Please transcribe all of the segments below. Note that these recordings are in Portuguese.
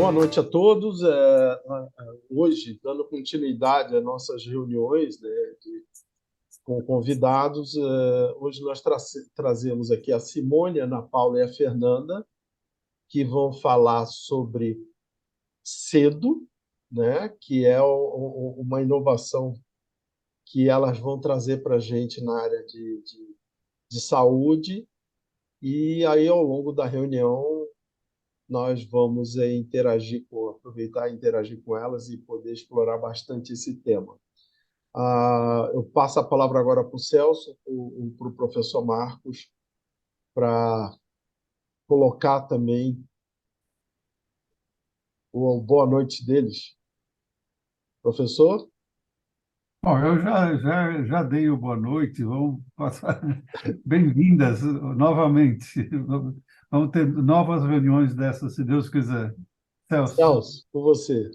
Boa noite a todos. Hoje, dando continuidade às nossas reuniões, né, com convidados, hoje nós trazemos aqui a Simone, a Ana Paula e a Fernanda, que vão falar sobre cedo, né, que é uma inovação que elas vão trazer para a gente na área de saúde. E aí, ao longo da reunião, nós vamos aproveitar e interagir com elas e poder explorar bastante esse tema. Eu passo a palavra agora para o Celso, para o professor Marcos, para colocar também o boa noite deles. Professor? Bom, eu já dei o boa noite, vamos passar. Bem-vindas novamente. Vamos ter novas reuniões dessas, se Deus quiser. Celso. Celso, com você.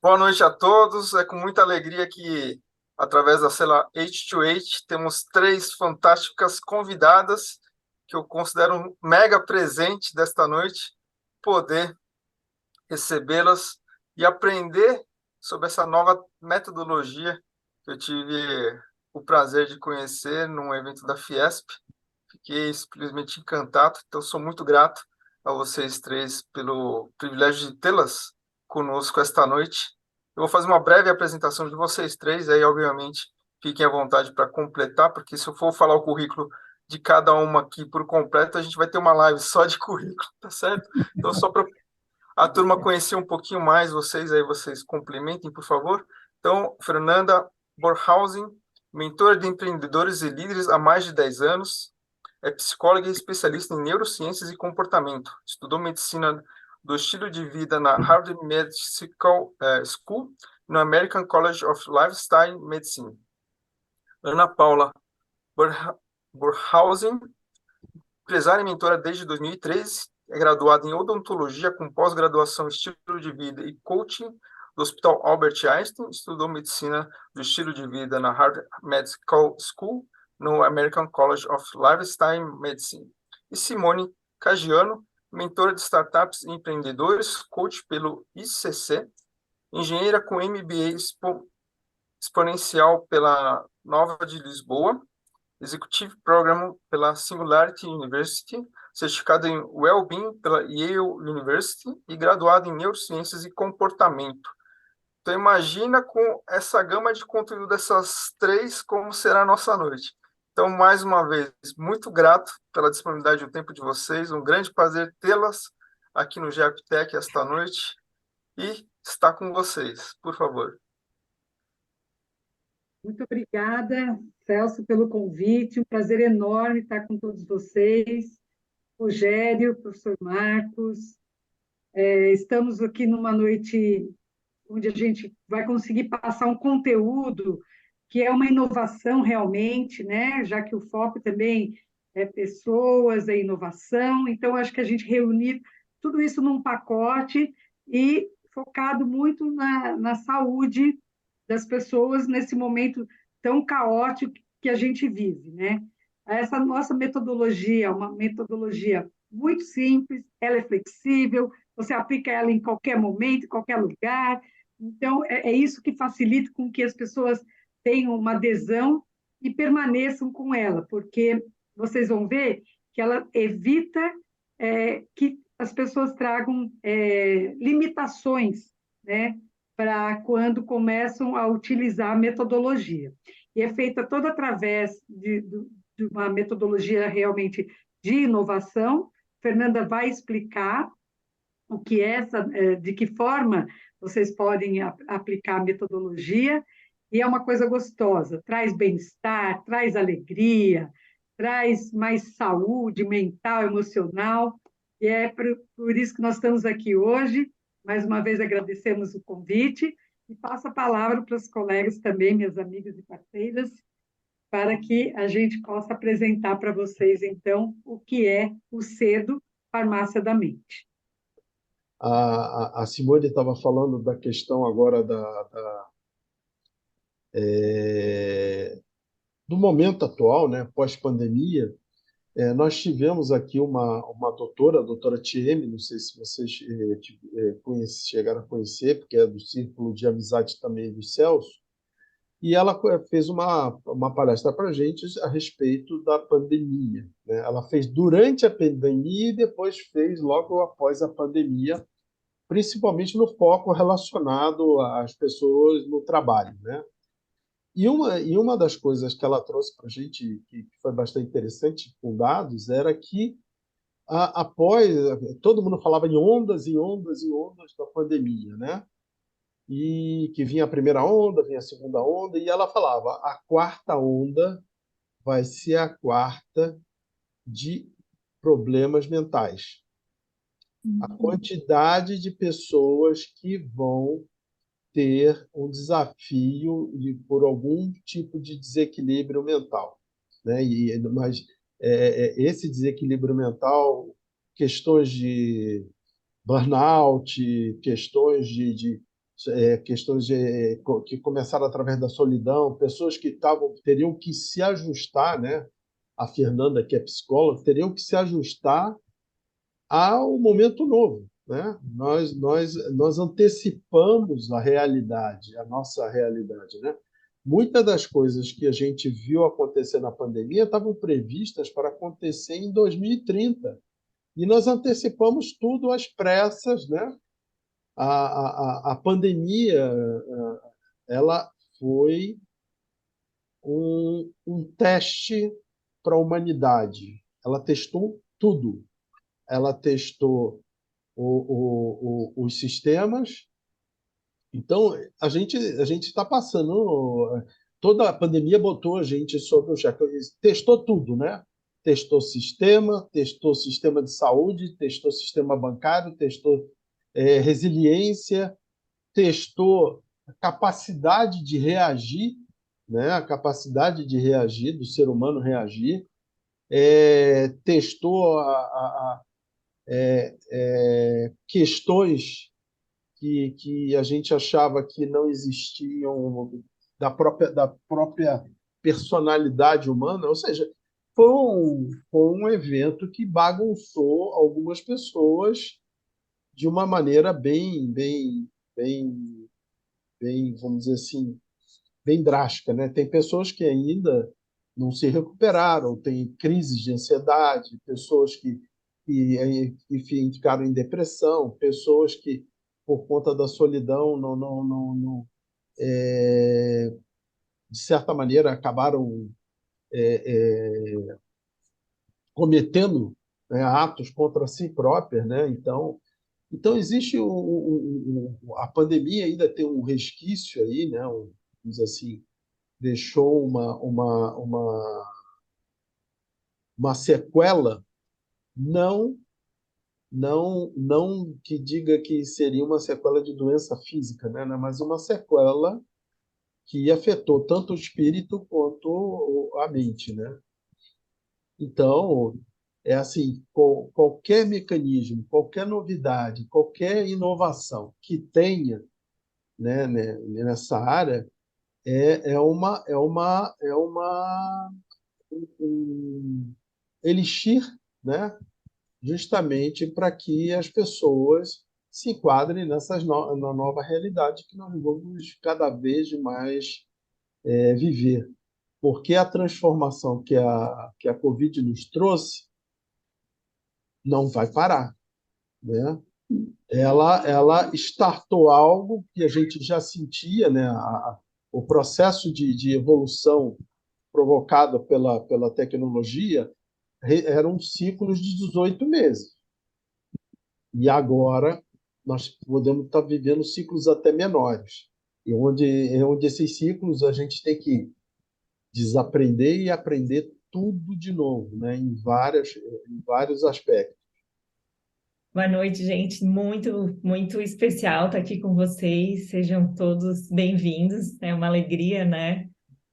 Boa noite a todos. É com muita alegria que, através da célula H2H, temos três fantásticas convidadas que eu considero um mega presente desta noite, poder recebê-las e aprender sobre essa nova metodologia que eu tive o prazer de conhecer num evento da Fiesp. Fiquei simplesmente encantado, então sou muito grato a vocês três pelo privilégio de tê-las conosco esta noite. Eu vou fazer uma breve apresentação de vocês três, aí, obviamente, fiquem à vontade para completar, porque se eu for falar o currículo de cada uma aqui por completo, a gente vai ter uma live só de currículo, tá certo? Então, só para a turma conhecer um pouquinho mais vocês, aí vocês complementem, por favor. Então, Fernanda Borhausen, mentora de empreendedores e líderes há mais de 10 anos, é psicóloga e especialista em neurociências e comportamento. Estudou medicina do estilo de vida na Harvard Medical School e no American College of Lifestyle Medicine. Ana Paula Borhausen, empresária e mentora desde 2013, é graduada em odontologia com pós-graduação em estilo de vida e coaching do Hospital Albert Einstein, estudou medicina do estilo de vida na Harvard Medical School, no American College of Lifestyle Medicine. E Simone Caggiano, mentora de startups e empreendedores, coach pelo ICC, engenheira com MBA exponencial pela Nova de Lisboa, Executive Program pela Singularity University, certificado em Wellbeing pela Yale University e graduado em Neurociências e Comportamento. Então, imagina com essa gama de conteúdo dessas três, como será a nossa noite. Então, mais uma vez, muito grato pela disponibilidade do tempo de vocês, um grande prazer tê-las aqui no GEPTEC esta noite e estar com vocês, por favor. Muito obrigada, Celso, pelo convite. Um prazer enorme estar com todos vocês. Rogério, professor Marcos. Estamos aqui numa noite onde a gente vai conseguir passar um conteúdo que é uma inovação realmente, né? Já que o foco também é pessoas, é inovação. Então, acho que a gente reunir tudo isso num pacote e focado muito na saúde das pessoas nesse momento tão caótico que a gente vive, né? Essa nossa metodologia é uma metodologia muito simples, ela é flexível, você aplica ela em qualquer momento, em qualquer lugar. Então, é isso que facilita com que as pessoas tenham uma adesão e permaneçam com ela, porque vocês vão ver que ela evita que as pessoas tragam limitações, né, para quando começam a utilizar a metodologia. E é feita toda através de uma metodologia realmente de inovação. Fernanda vai explicar o que é essa, de que forma vocês podem aplicar a metodologia, e é uma coisa gostosa, traz bem-estar, traz alegria, traz mais saúde mental, emocional, e é por isso que nós estamos aqui hoje. Mais uma vez agradecemos o convite e passo a palavra para os colegas também, minhas amigas e parceiras, para que a gente possa apresentar para vocês, então, o que é o CEDO, Farmácia da Mente. A Simone estava falando da questão agora do momento atual, né, pós-pandemia, Nós tivemos aqui uma doutora, a doutora Tieme, não sei se vocês chegaram a conhecer, porque é do Círculo de Amizade também do Celso, e ela fez uma palestra para a gente a respeito da pandemia, né? Ela fez durante a pandemia e depois fez logo após a pandemia, principalmente no foco relacionado às pessoas no trabalho, né? E uma das coisas que ela trouxe para a gente, que foi bastante interessante, com dados, era que após todo mundo falava em ondas e ondas e ondas da pandemia, né? E que vinha a primeira onda, vinha a segunda onda, e ela falava: a quarta onda vai ser a quarta de problemas mentais. A quantidade de pessoas que vão ter um desafio por algum tipo de desequilíbrio mental, né? Mas esse desequilíbrio mental, questões de burnout, que começaram através da solidão, pessoas que teriam que se ajustar, né? A Fernanda, que é psicóloga, teriam que se ajustar ao momento novo, né? Nós antecipamos a realidade, a nossa realidade, né? Muitas das coisas que a gente viu acontecer na pandemia estavam previstas para acontecer em 2030 e nós antecipamos tudo às pressas, né? A pandemia, ela foi um teste para a humanidade. Ela testou tudo. Ela testou os sistemas. Então, a gente está passando. Toda a pandemia botou a gente sobre o cheque. Testou tudo, né? Testou sistema de saúde, testou sistema bancário, testou resiliência, testou a capacidade de reagir, né? A capacidade de reagir, do ser humano reagir, testou questões que a gente achava que não existiam da própria personalidade humana, ou seja, foi um evento que bagunçou algumas pessoas de uma maneira bem, vamos dizer assim, bem drástica, né? Tem pessoas que ainda não se recuperaram, tem crises de ansiedade, pessoas enfim, ficaram em depressão, pessoas que, por conta da solidão, de certa maneira, acabaram cometendo, né, atos contra si próprias, né? Então existe a pandemia ainda tem um resquício aí, né? Vamos dizer assim, deixou uma sequela, não não que diga que seria uma sequela de doença física, né? Mas uma sequela que afetou tanto o espírito quanto a mente, né? Então, é assim, qualquer mecanismo, qualquer novidade, qualquer inovação que tenha, né, nessa área um elixir, né, justamente para que as pessoas se enquadrem na nova realidade que nós vamos cada vez mais viver. Porque a transformação que a Covid nos trouxe não vai parar, né? Ela startou algo que a gente já sentia, né? O processo de evolução provocado pela tecnologia eram ciclos de 18 meses. E agora nós podemos estar vivendo ciclos até menores, e onde esses ciclos a gente tem que desaprender e aprender tudo de novo, né? Em vários aspectos. Boa noite, gente. Muito, muito especial estar aqui com vocês. Sejam todos bem-vindos. É uma alegria, né?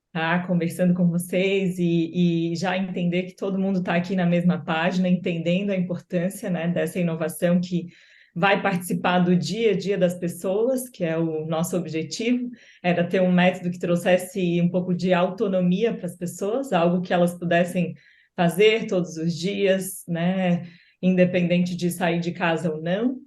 Estar conversando com vocês e já entender que todo mundo está aqui na mesma página, entendendo a importância, né, dessa inovação que vai participar do dia a dia das pessoas, que é o nosso objetivo, era ter um método que trouxesse um pouco de autonomia para as pessoas, algo que elas pudessem fazer todos os dias, né? Independente de sair de casa ou não.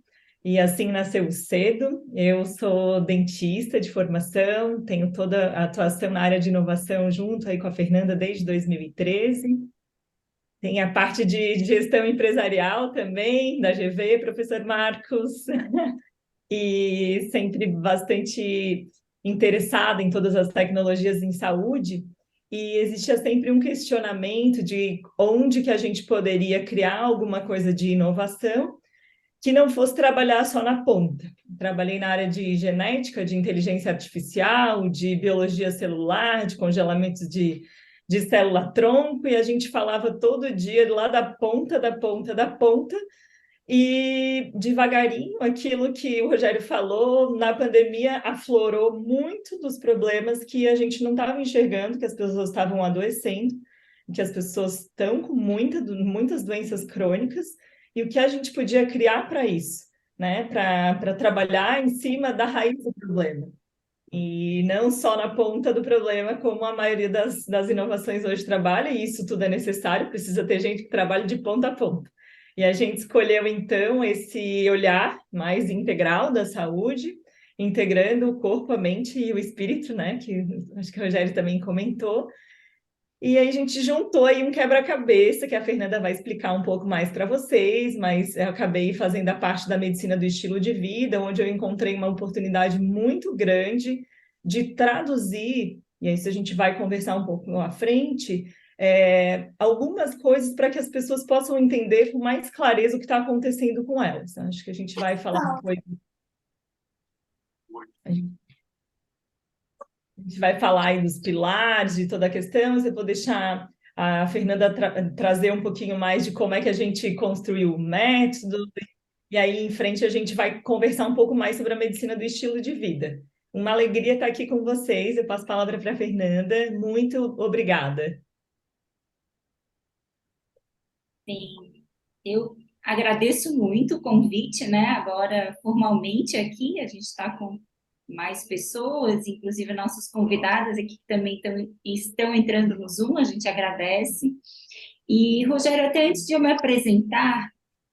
E assim nasceu o Cedo. Eu sou dentista de formação, tenho toda a atuação na área de inovação junto aí com a Fernanda desde 2013. Tem a parte de gestão empresarial também, da GV, professor Marcos, e sempre bastante interessada em todas as tecnologias em saúde. E existia sempre um questionamento de onde que a gente poderia criar alguma coisa de inovação que não fosse trabalhar só na ponta. Trabalhei na área de genética, de inteligência artificial, de biologia celular, de congelamentos de célula-tronco, e a gente falava todo dia lá da ponta, da ponta, da ponta, e devagarinho, aquilo que o Rogério falou, na pandemia aflorou muito dos problemas que a gente não estava enxergando, que as pessoas estavam adoecendo, que as pessoas estão com muitas doenças crônicas, e o que a gente podia criar para isso, né? Para trabalhar em cima da raiz do problema. E não só na ponta do problema, como a maioria das inovações hoje trabalha, e isso tudo é necessário, precisa ter gente que trabalhe de ponta a ponta. E a gente escolheu, então, esse olhar mais integral da saúde, integrando o corpo, a mente e o espírito, né? Que acho que o Rogério também comentou. E aí a gente juntou aí um quebra-cabeça, que a Fernanda vai explicar um pouco mais para vocês, mas eu acabei fazendo a parte da medicina do estilo de vida, onde eu encontrei uma oportunidade muito grande de traduzir, e aí isso a gente vai conversar um pouco à frente, algumas coisas para que as pessoas possam entender com mais clareza o que está acontecendo com elas. Acho que a gente vai falar depois. A gente vai falar aí dos pilares, de toda a questão, mas eu vou deixar a Fernanda trazer um pouquinho mais de como é que a gente construiu o método, e aí em frente a gente vai conversar um pouco mais sobre a medicina do estilo de vida. Uma alegria estar aqui com vocês, eu passo a palavra para a Fernanda, muito obrigada. Sim, eu agradeço muito o convite, né? Agora, formalmente aqui, a gente está com mais pessoas, inclusive nossas convidadas aqui que também estão entrando no Zoom, a gente agradece. E, Rogério, até antes de eu me apresentar,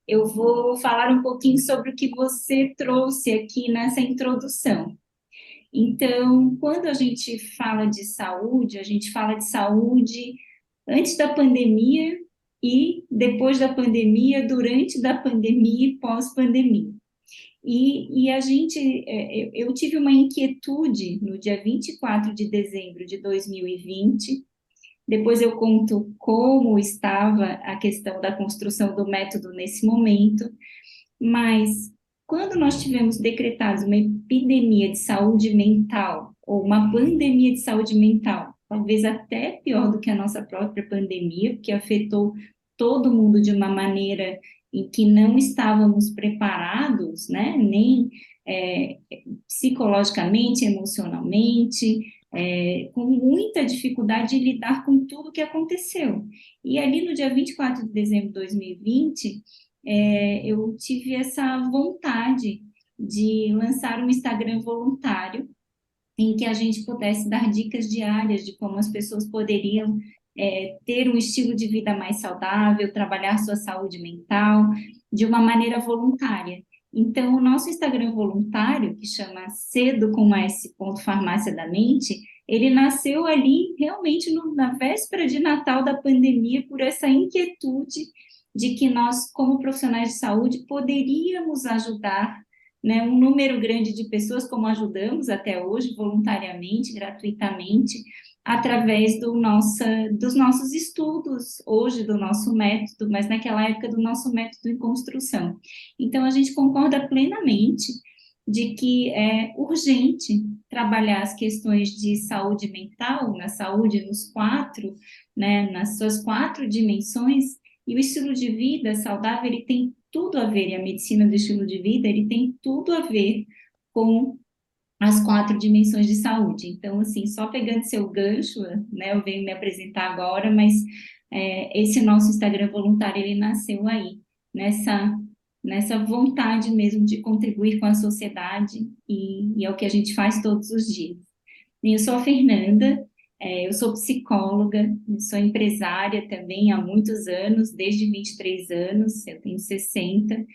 eu vou falar um pouquinho sobre o que você trouxe aqui nessa introdução. Então, quando a gente fala de saúde, a gente fala de saúde antes da pandemia e depois da pandemia, durante da pandemia e pós-pandemia. E a gente, eu tive uma inquietude no dia 24 de dezembro de 2020, depois eu conto como estava a questão da construção do método nesse momento, mas quando nós tivemos decretado uma epidemia de saúde mental, ou uma pandemia de saúde mental, talvez até pior do que a nossa própria pandemia, porque afetou todo mundo de uma maneira em que não estávamos preparados, né, nem psicologicamente, emocionalmente, com muita dificuldade de lidar com tudo que aconteceu. E ali no dia 24 de dezembro de 2020, eu tive essa vontade de lançar um Instagram voluntário em que a gente pudesse dar dicas diárias de como as pessoas poderiam ter um estilo de vida mais saudável, trabalhar sua saúde mental de uma maneira voluntária. Então, o nosso Instagram voluntário, que chama Cedo com S. Farmácia da Mente, ele nasceu ali realmente na véspera de Natal da pandemia por essa inquietude de que nós, como profissionais de saúde, poderíamos ajudar, né, um número grande de pessoas, como ajudamos até hoje, voluntariamente, gratuitamente, através dos nossos estudos, hoje do nosso método, mas naquela época do nosso método em construção. Então, a gente concorda plenamente de que é urgente trabalhar as questões de saúde mental, na saúde nas suas 4 dimensões, e o estilo de vida saudável, ele tem tudo a ver, e a medicina do estilo de vida, ele tem tudo a ver com as 4 dimensões de saúde. Então, assim, só pegando seu gancho, né, eu venho me apresentar agora, mas esse nosso Instagram voluntário, ele nasceu aí, nessa vontade mesmo de contribuir com a sociedade, e é o que a gente faz todos os dias. Eu sou a Fernanda, Eu sou psicóloga, sou empresária também há muitos anos, desde 23 anos, eu tenho 60,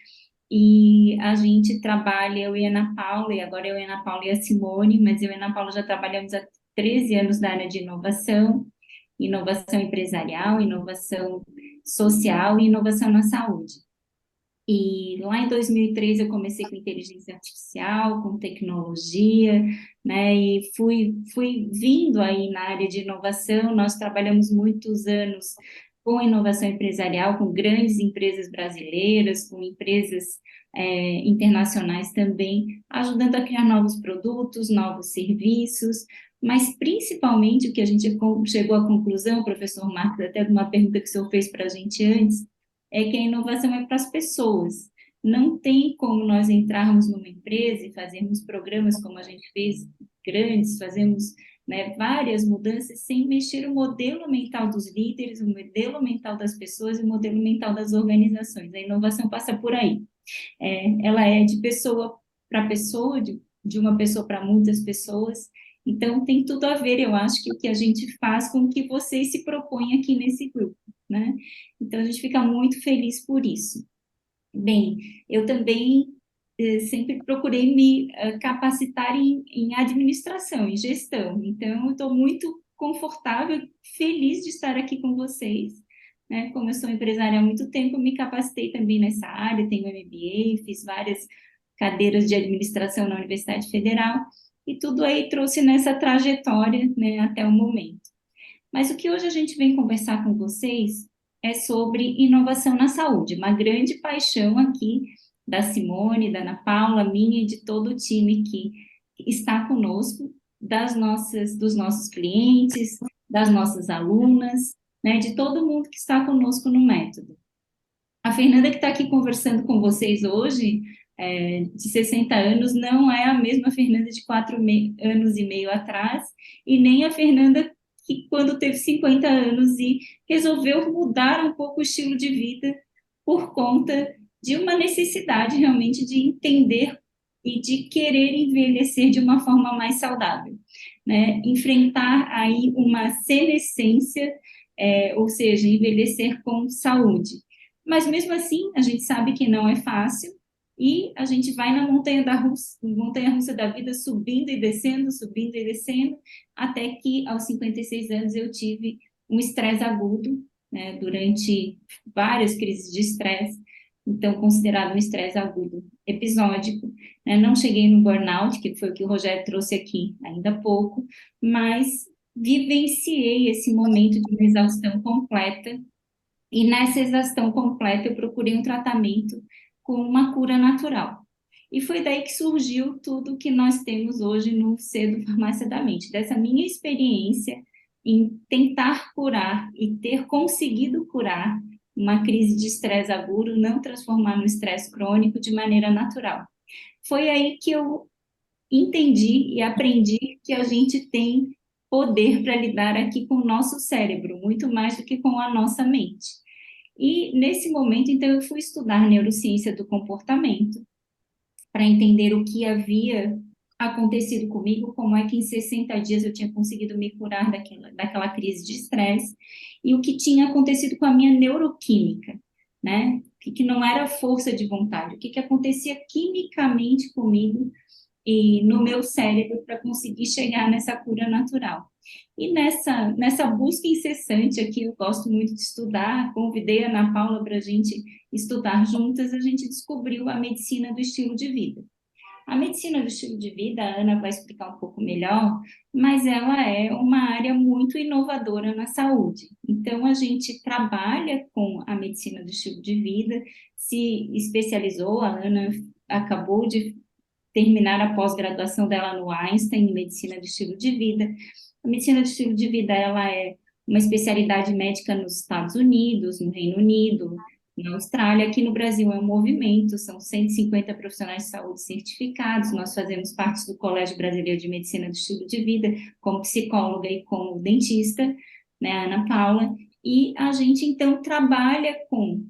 e a gente trabalha, eu e a Ana Paula, e agora eu e a Ana Paula e a Simone, mas eu e a Ana Paula já trabalhamos há 13 anos na área de inovação, inovação empresarial, inovação social e inovação na saúde. E lá em 2003 eu comecei com inteligência artificial, com tecnologia, né? E fui vindo aí na área de inovação. Nós trabalhamos muitos anos com inovação empresarial, com grandes empresas brasileiras, com empresas internacionais também, ajudando a criar novos produtos, novos serviços, mas principalmente o que a gente chegou à conclusão, professor Marcos, até de uma pergunta que o senhor fez para a gente antes, é que a inovação é para as pessoas. Não tem como nós entrarmos numa empresa e fazermos programas como a gente fez, grandes, fazemos, né, várias mudanças sem mexer o modelo mental dos líderes, o modelo mental das pessoas e o modelo mental das organizações. A inovação passa por aí. Ela é de pessoa para pessoa, de uma pessoa para muitas pessoas. Então, tem tudo a ver, eu acho, que o que a gente faz com o que vocês se propõem aqui nesse grupo, né? Então, a gente fica muito feliz por isso. Bem, eu também sempre procurei me capacitar em administração, em gestão. Então, eu estou muito confortável, feliz de estar aqui com vocês, né? Como eu sou empresária há muito tempo, me capacitei também nessa área, tenho MBA, fiz várias cadeiras de administração na Universidade Federal, e tudo aí trouxe nessa trajetória, né, até o momento. Mas o que hoje a gente vem conversar com vocês é sobre inovação na saúde, uma grande paixão aqui da Simone, da Ana Paula, minha e de todo o time que está conosco, dos nossos clientes, das nossas alunas, né, de todo mundo que está conosco no método. A Fernanda que está aqui conversando com vocês hoje, de 60 anos, não é a mesma Fernanda de 4 anos e meio atrás, e nem a Fernanda que quando teve 50 anos e resolveu mudar um pouco o estilo de vida por conta de uma necessidade realmente de entender e de querer envelhecer de uma forma mais saudável, né? Enfrentar aí uma senescência, ou seja, envelhecer com saúde. Mas mesmo assim, a gente sabe que não é fácil, e a gente vai na montanha-russa da vida, subindo e descendo, até que aos 56 anos eu tive um estresse agudo, né, durante várias crises de estresse, então considerado um estresse agudo episódico, né, não cheguei no burnout, que foi o que o Rogério trouxe aqui ainda há pouco, mas vivenciei esse momento de uma exaustão completa, e nessa exaustão completa eu procurei um tratamento com uma cura natural. E foi daí que surgiu tudo que nós temos hoje no Cedo Farmácia da Mente, dessa minha experiência em tentar curar e ter conseguido curar uma crise de estresse agudo, não transformar no estresse crônico de maneira natural. Foi aí que eu entendi e aprendi que a gente tem poder para lidar aqui com o nosso cérebro, muito mais do que com a nossa mente. E, nesse momento, então, eu fui estudar neurociência do comportamento para entender o que havia acontecido comigo, como é que em 60 dias eu tinha conseguido me curar daquela crise de estresse, e o que tinha acontecido com a minha neuroquímica, né? Que não era força de vontade, o que acontecia quimicamente comigo e no meu cérebro para conseguir chegar nessa cura natural. E nessa busca incessante aqui, eu gosto muito de estudar, convidei a Ana Paula para a gente estudar juntas, a gente descobriu a medicina do estilo de vida. A medicina do estilo de vida, a Ana vai explicar um pouco melhor, mas ela é uma área muito inovadora na saúde. Então, a gente trabalha com a medicina do estilo de vida, se especializou, a Ana acabou de terminar a pós-graduação dela no Einstein, em medicina do estilo de vida. A medicina do estilo de vida, ela é uma especialidade médica nos Estados Unidos, no Reino Unido, na Austrália. Aqui no Brasil é um movimento, são 150 profissionais de saúde certificados, nós fazemos parte do Colégio Brasileiro de Medicina do Estilo de Vida, como psicóloga e como dentista, né, a Ana Paula, e a gente, então, trabalha com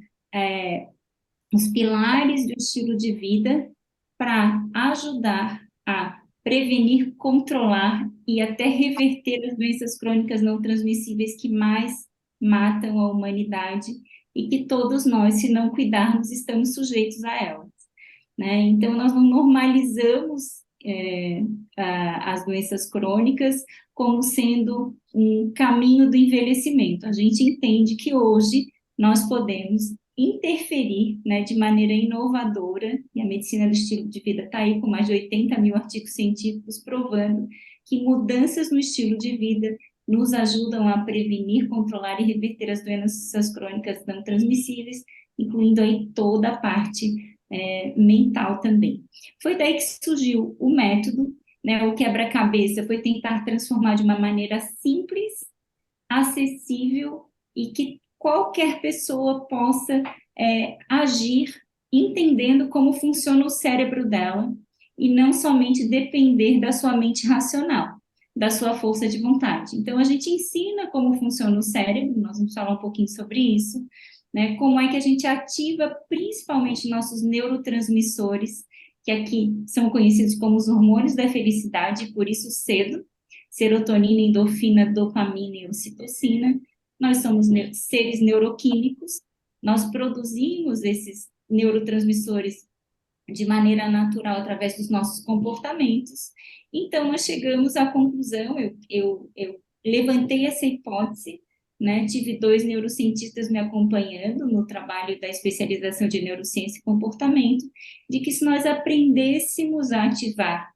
os pilares do estilo de vida para ajudar a prevenir, controlar e até reverter as doenças crônicas não transmissíveis que mais matam a humanidade e que todos nós, se não cuidarmos, estamos sujeitos a elas, né? Então, nós não normalizamos as doenças crônicas como sendo um caminho do envelhecimento. A gente entende que hoje nós podemos interferir, né, de maneira inovadora, e a medicina do estilo de vida está aí com mais de 80 mil artigos científicos provando que mudanças no estilo de vida nos ajudam a prevenir, controlar e reverter as doenças crônicas não transmissíveis, incluindo aí toda a parte mental também. Foi daí que surgiu o método, né, o quebra-cabeça foi tentar transformar de uma maneira simples, acessível e que qualquer pessoa possa agir entendendo como funciona o cérebro dela e não somente depender da sua mente racional, da sua força de vontade. Então, a gente ensina como funciona o cérebro, nós vamos falar um pouquinho sobre isso, né? Como é que a gente ativa principalmente nossos neurotransmissores, que aqui são conhecidos como os hormônios da felicidade, por isso cedo, serotonina, endorfina, dopamina e ocitocina. Nós somos seres neuroquímicos, nós produzimos esses neurotransmissores de maneira natural através dos nossos comportamentos. Então, nós chegamos à conclusão, eu levantei essa hipótese, né? Tive 2 neurocientistas me acompanhando no trabalho da especialização de neurociência e comportamento, de que se nós aprendêssemos a ativar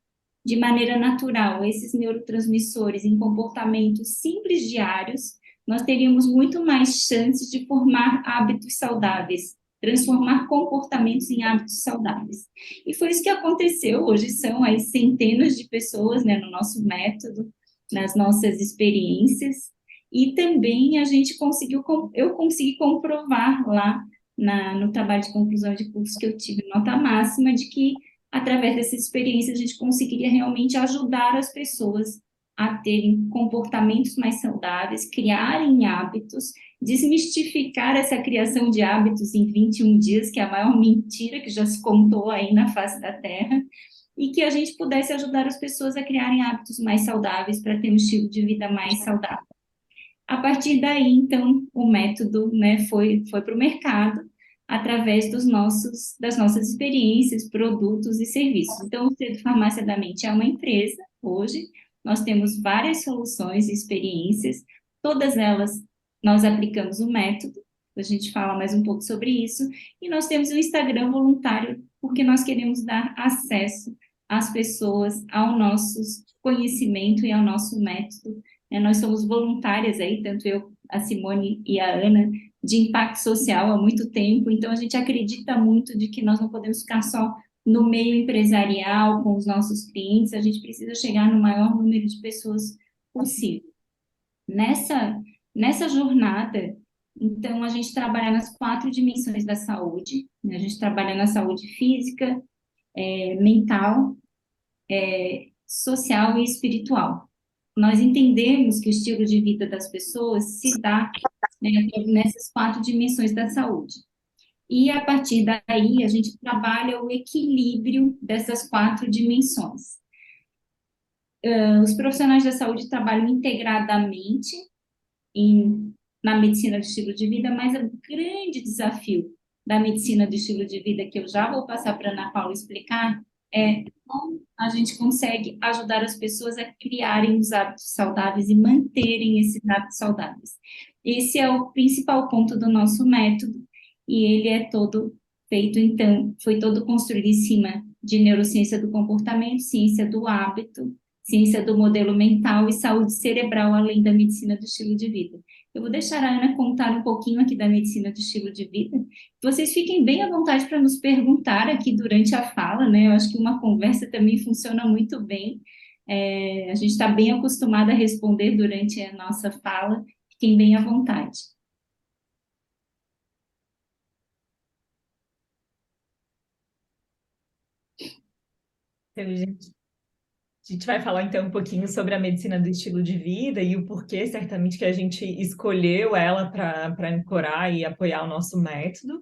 de maneira natural esses neurotransmissores em comportamentos simples diários, nós teríamos muito mais chances de formar hábitos saudáveis, transformar comportamentos em hábitos saudáveis. E foi isso que aconteceu. Hoje são aí centenas de pessoas, né, no nosso método, nas nossas experiências, e também eu consegui comprovar lá no trabalho de conclusão de curso que eu tive nota máxima, de que através dessa experiência a gente conseguiria realmente ajudar as pessoas a terem comportamentos mais saudáveis, criarem hábitos, desmistificar essa criação de hábitos em 21 dias, que é a maior mentira que já se contou aí na face da Terra, e que a gente pudesse ajudar as pessoas a criarem hábitos mais saudáveis para ter um estilo de vida mais saudável. A partir daí, então, o método, né, foi para o mercado através das nossas experiências, produtos e serviços. Então, o Cedo Farmácia da Mente é uma empresa, hoje, nós temos várias soluções e experiências, todas elas nós aplicamos o método, a gente fala mais um pouco sobre isso, e nós temos um Instagram voluntário, porque nós queremos dar acesso às pessoas ao nosso conhecimento e ao nosso método. Nós somos voluntárias aí, tanto eu, a Simone e a Ana, de impacto social há muito tempo, então a gente acredita muito de que nós não podemos ficar só no meio empresarial, com os nossos clientes, a gente precisa chegar no maior número de pessoas possível. Nessa jornada, então, a gente trabalha nas 4 dimensões da saúde, né? A gente trabalha na saúde física, mental, social e espiritual. Nós entendemos que o estilo de vida das pessoas se dá, né, nessas 4 dimensões da saúde. E, a partir daí, a gente trabalha o equilíbrio dessas 4 dimensões. Os profissionais da saúde trabalham integradamente na medicina do estilo de vida, mas o grande desafio da medicina do estilo de vida, que eu já vou passar para a Ana Paula explicar, é como a gente consegue ajudar as pessoas a criarem os hábitos saudáveis e manterem esses hábitos saudáveis. Esse é o principal ponto do nosso método, e ele é todo feito, então, foi todo construído em cima de neurociência do comportamento, ciência do hábito, ciência do modelo mental e saúde cerebral, além da medicina do estilo de vida. Eu vou deixar a Ana contar um pouquinho aqui da medicina do estilo de vida. Vocês fiquem bem à vontade para nos perguntar aqui durante a fala, né? Eu acho que uma conversa também funciona muito bem. A gente está bem acostumado a responder durante a nossa fala. Fiquem bem à vontade. Então, a gente vai falar então um pouquinho sobre a medicina do estilo de vida e o porquê, certamente, que a gente escolheu ela para ancorar e apoiar o nosso método.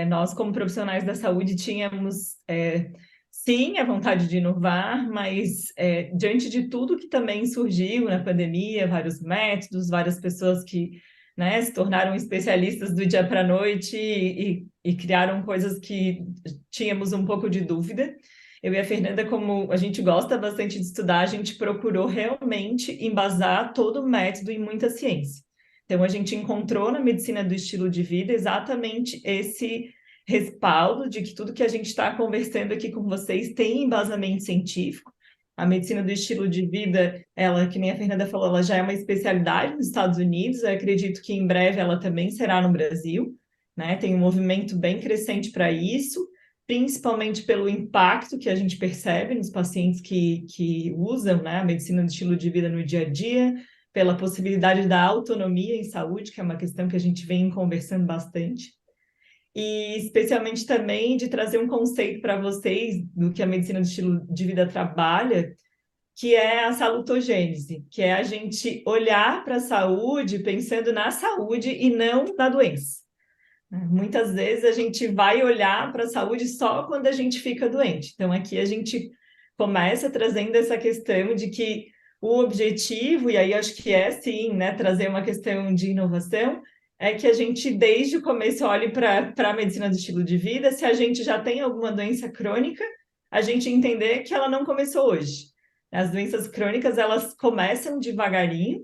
Nós, como profissionais da saúde, tínhamos sim, a vontade de inovar, mas diante de tudo que também surgiu na pandemia, vários métodos, várias pessoas que, né, se tornaram especialistas do dia para a noite e criaram coisas que tínhamos um pouco de dúvida. Eu e a Fernanda, como a gente gosta bastante de estudar, a gente procurou realmente embasar todo o método em muita ciência. Então, a gente encontrou na medicina do estilo de vida exatamente esse respaldo de que tudo que a gente está conversando aqui com vocês tem embasamento científico. A medicina do estilo de vida, ela, que nem a Fernanda falou, ela já é uma especialidade nos Estados Unidos, eu acredito que em breve ela também será no Brasil, né? Tem um movimento bem crescente para isso, principalmente pelo impacto que a gente percebe nos pacientes que usam, né, a medicina do estilo de vida no dia a dia, pela possibilidade da autonomia em saúde, que é uma questão que a gente vem conversando bastante, e especialmente também de trazer um conceito para vocês do que a medicina do estilo de vida trabalha, que é a salutogênese, que é a gente olhar para a saúde pensando na saúde e não na doença. Muitas vezes a gente vai olhar para a saúde só quando a gente fica doente. Então, aqui a gente começa trazendo essa questão de que o objetivo, e aí acho que é sim, né, trazer uma questão de inovação, é que a gente, desde o começo, olhe para a medicina do estilo de vida. Se a gente já tem alguma doença crônica, a gente entender que ela não começou hoje. As doenças crônicas, elas começam devagarinho,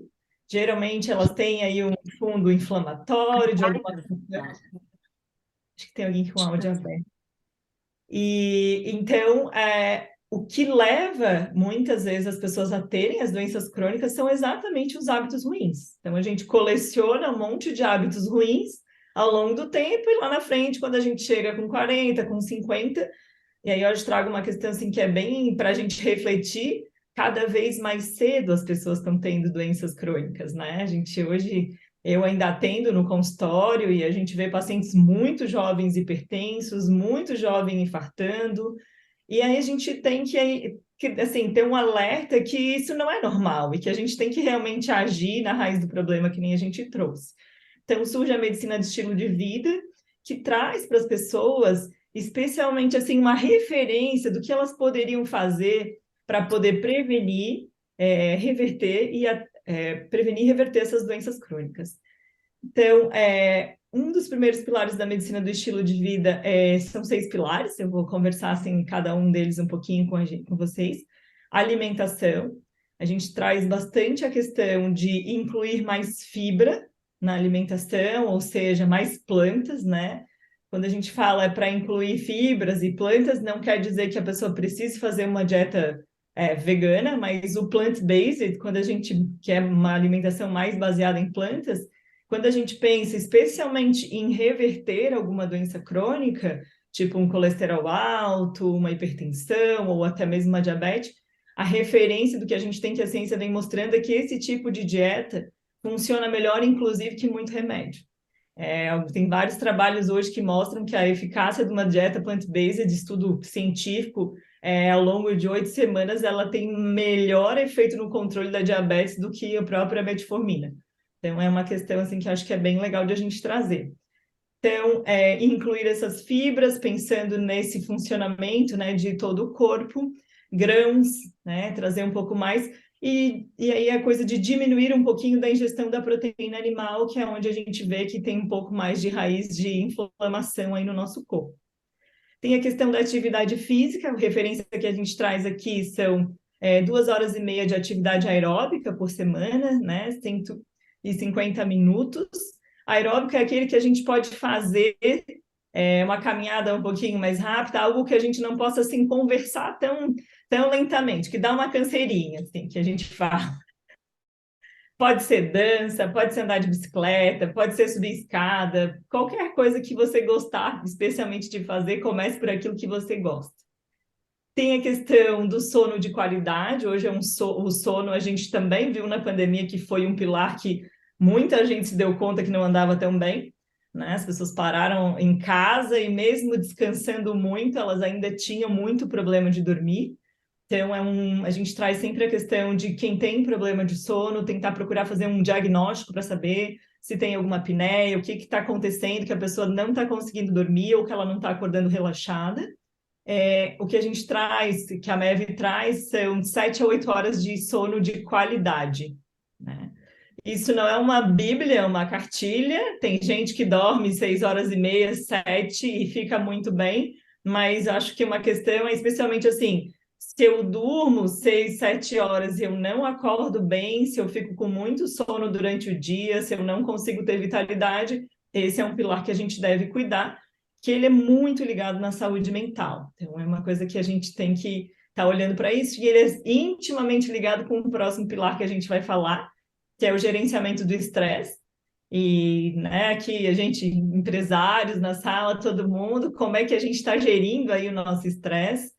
geralmente elas têm aí um fundo inflamatório de alguma... Acho que tem alguém com áudio aberto. E então, o que leva muitas vezes as pessoas a terem as doenças crônicas são exatamente os hábitos ruins. Então, a gente coleciona um monte de hábitos ruins ao longo do tempo e lá na frente, quando a gente chega com 40, com 50, e aí hoje trago uma questão assim que é bem para a gente refletir, cada vez mais cedo as pessoas estão tendo doenças crônicas, né? A gente hoje, eu ainda atendo no consultório e a gente vê pacientes muito jovens hipertensos, muito jovens infartando, e aí a gente tem que assim, ter um alerta que isso não é normal e que a gente tem que realmente agir na raiz do problema, que nem a gente trouxe. Então surge a medicina de estilo de vida, que traz para as pessoas, especialmente assim, uma referência do que elas poderiam fazer para poder prevenir, reverter e prevenir e reverter essas doenças crônicas. Então, um dos primeiros pilares da medicina do estilo de vida são 6 pilares, eu vou conversar assim, cada um deles um pouquinho com vocês. Alimentação, a gente traz bastante a questão de incluir mais fibra na alimentação, ou seja, mais plantas, né? Quando a gente fala para incluir fibras e plantas, não quer dizer que a pessoa precise fazer uma dieta vegana, mas o plant-based, quando a gente quer uma alimentação mais baseada em plantas, quando a gente pensa especialmente em reverter alguma doença crônica, tipo um colesterol alto, uma hipertensão ou até mesmo uma diabetes, a referência do que a gente tem, que a ciência vem mostrando, é que esse tipo de dieta funciona melhor, inclusive, que muito remédio. Tem vários trabalhos hoje que mostram que a eficácia de uma dieta plant-based, de estudo científico, ao longo de 8 semanas, ela tem melhor efeito no controle da diabetes do que a própria metformina. Então, é uma questão assim, que acho que é bem legal de a gente trazer. Então, incluir essas fibras, pensando nesse funcionamento, né, de todo o corpo, grãos, né, trazer um pouco mais... E aí a coisa de diminuir um pouquinho da ingestão da proteína animal, que é onde a gente vê que tem um pouco mais de raiz de inflamação aí no nosso corpo. Tem a questão da atividade física, a referência que a gente traz aqui são 2h30 de atividade aeróbica por semana, né? 150 minutos. Aeróbica é aquele que a gente pode fazer uma caminhada um pouquinho mais rápida, algo que a gente não possa assim, conversar tão lentamente, que dá uma canseirinha, assim, que a gente fala. Pode ser dança, pode ser andar de bicicleta, pode ser subir escada, qualquer coisa que você gostar, especialmente de fazer, comece por aquilo que você gosta. Tem a questão do sono de qualidade. Hoje o sono, a gente também viu na pandemia que foi um pilar que muita gente se deu conta que não andava tão bem, né? As pessoas pararam em casa e mesmo descansando muito, elas ainda tinham muito problema de dormir. Então, a gente traz sempre a questão de quem tem problema de sono, tentar procurar fazer um diagnóstico para saber se tem alguma apneia, o que está acontecendo, que a pessoa não está conseguindo dormir ou que ela não está acordando relaxada. o que a gente traz, que a MEV traz, são 7 a 8 horas de sono de qualidade, né? Isso não é uma bíblia, é uma cartilha. Tem gente que dorme 6 horas e meia, 7 e fica muito bem, mas acho que uma questão é especialmente assim, se eu durmo 6, 7 horas e eu não acordo bem, se eu fico com muito sono durante o dia, se eu não consigo ter vitalidade, esse é um pilar que a gente deve cuidar, que ele é muito ligado na saúde mental. Então, é uma coisa que a gente tem que estar olhando para isso, e ele é intimamente ligado com o próximo pilar que a gente vai falar, que é o gerenciamento do estresse. E, né, aqui a gente, empresários na sala, todo mundo, como é que a gente está gerindo aí o nosso estresse?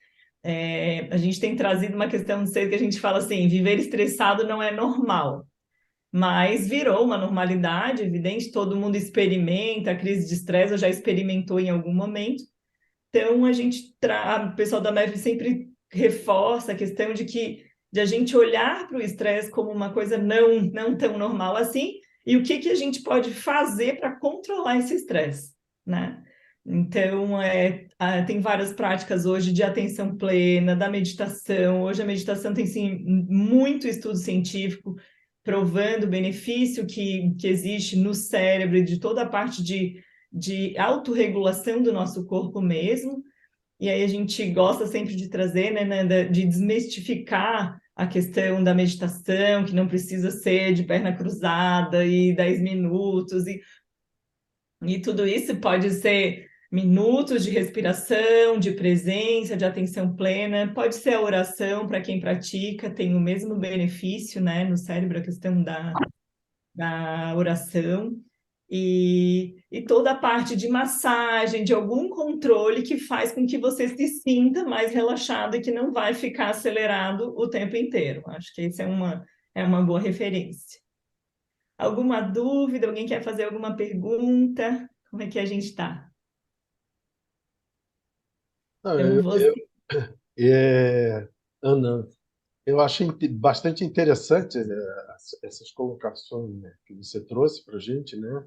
A gente tem trazido uma questão, não sei, que a gente fala assim, viver estressado não é normal, mas virou uma normalidade, evidente, todo mundo experimenta a crise de estresse, ou já experimentou em algum momento. Então, o pessoal da MEV sempre reforça a questão de a gente olhar para o estresse como uma coisa não tão normal assim, e o que a gente pode fazer para controlar esse estresse, né? Então, tem várias práticas hoje de atenção plena, da meditação. Hoje a meditação tem, sim, muito estudo científico provando o benefício que existe no cérebro e de toda a parte de autorregulação do nosso corpo mesmo. E aí a gente gosta sempre de trazer, né, de desmistificar a questão da meditação, que não precisa ser de perna cruzada e 10 minutos, e tudo isso pode ser minutos de respiração, de presença, de atenção plena, pode ser a oração para quem pratica, tem o mesmo benefício, né, no cérebro, a questão da oração. E toda a parte de massagem, de algum controle que faz com que você se sinta mais relaxado e que não vai ficar acelerado o tempo inteiro. Acho que isso é uma boa referência. Alguma dúvida? Alguém quer fazer alguma pergunta? Como é que a gente está? Não, Então, você... Ana, eu achei bastante interessante essas colocações, né, que você trouxe para a gente, né?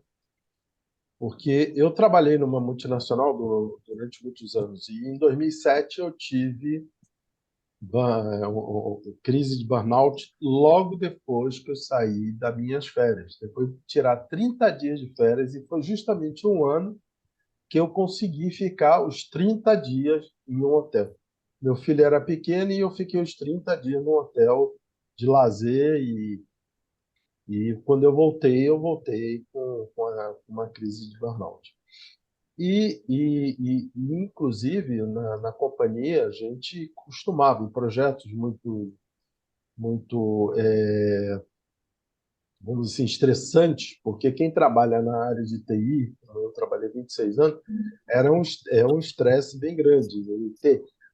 Porque eu trabalhei numa multinacional durante muitos anos e em 2007 eu tive crise de burnout logo depois que eu saí das minhas férias. Depois de tirar 30 dias de férias, e foi justamente um ano que eu consegui ficar os 30 dias em um hotel. Meu filho era pequeno e eu fiquei os 30 dias no hotel de lazer e quando eu voltei com uma crise de burnout. Inclusive, na companhia, a gente costumava, em projetos muito, vamos dizer assim, estressantes, porque quem trabalha na área de TI, eu trabalhei 26 anos, é um estresse bem grande.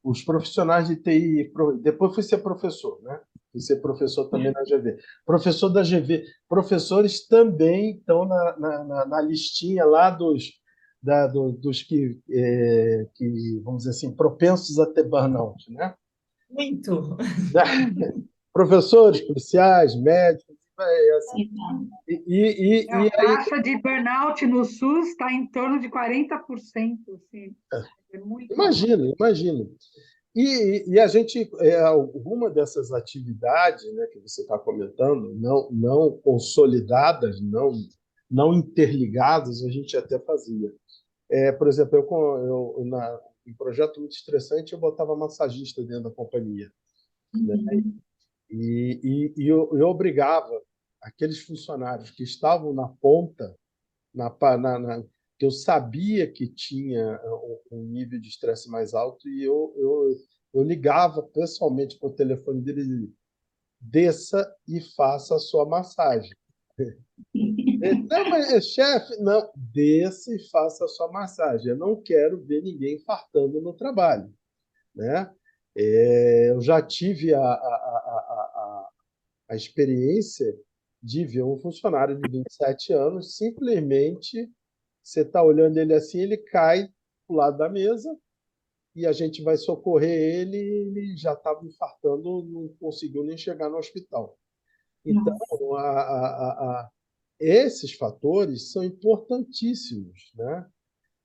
Os profissionais de TI, depois fui ser professor, né? Fui ser professor também na GV. Professor da GV, professores também estão na listinha lá dos que, vamos dizer assim, propensos a ter burnout, né? Muito. Professores, policiais, médicos, assim. Então, A taxa de burnout no SUS está em torno de 40%. Assim, é muito alto. Imagino. E a gente, alguma dessas atividades, né, que você está comentando, não consolidadas, não interligadas, a gente até fazia. Por exemplo, um projeto muito estressante, eu botava massagista dentro da companhia, né? Eu obrigava aqueles funcionários que estavam na ponta, que eu sabia que tinha um nível de estresse mais alto, e eu ligava pessoalmente para o telefone dele e dizia: desça e faça a sua massagem. Não, mas chefe, não, desça e faça a sua massagem. Eu não quero ver ninguém infartando no trabalho, né? Eu já tive a experiência de ver um funcionário de 27 anos, simplesmente você está olhando ele assim, ele cai do lado da mesa e a gente vai socorrer ele, ele já estava infartando, não conseguiu nem chegar no hospital. Então, nossa, esses fatores são importantíssimos, né?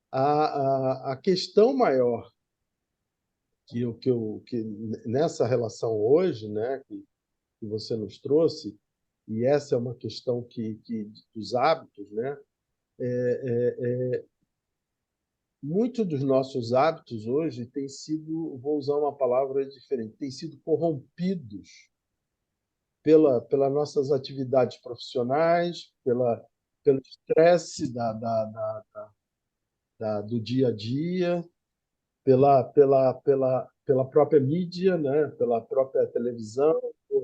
A questão maior que nessa relação hoje, né, que você nos trouxe, e essa é uma questão dos hábitos, né? Muitos dos nossos hábitos hoje têm sido, vou usar uma palavra diferente, têm sido corrompidos pelas nossas atividades profissionais, pelo estresse do dia a dia, pela própria mídia, né? Pela própria televisão,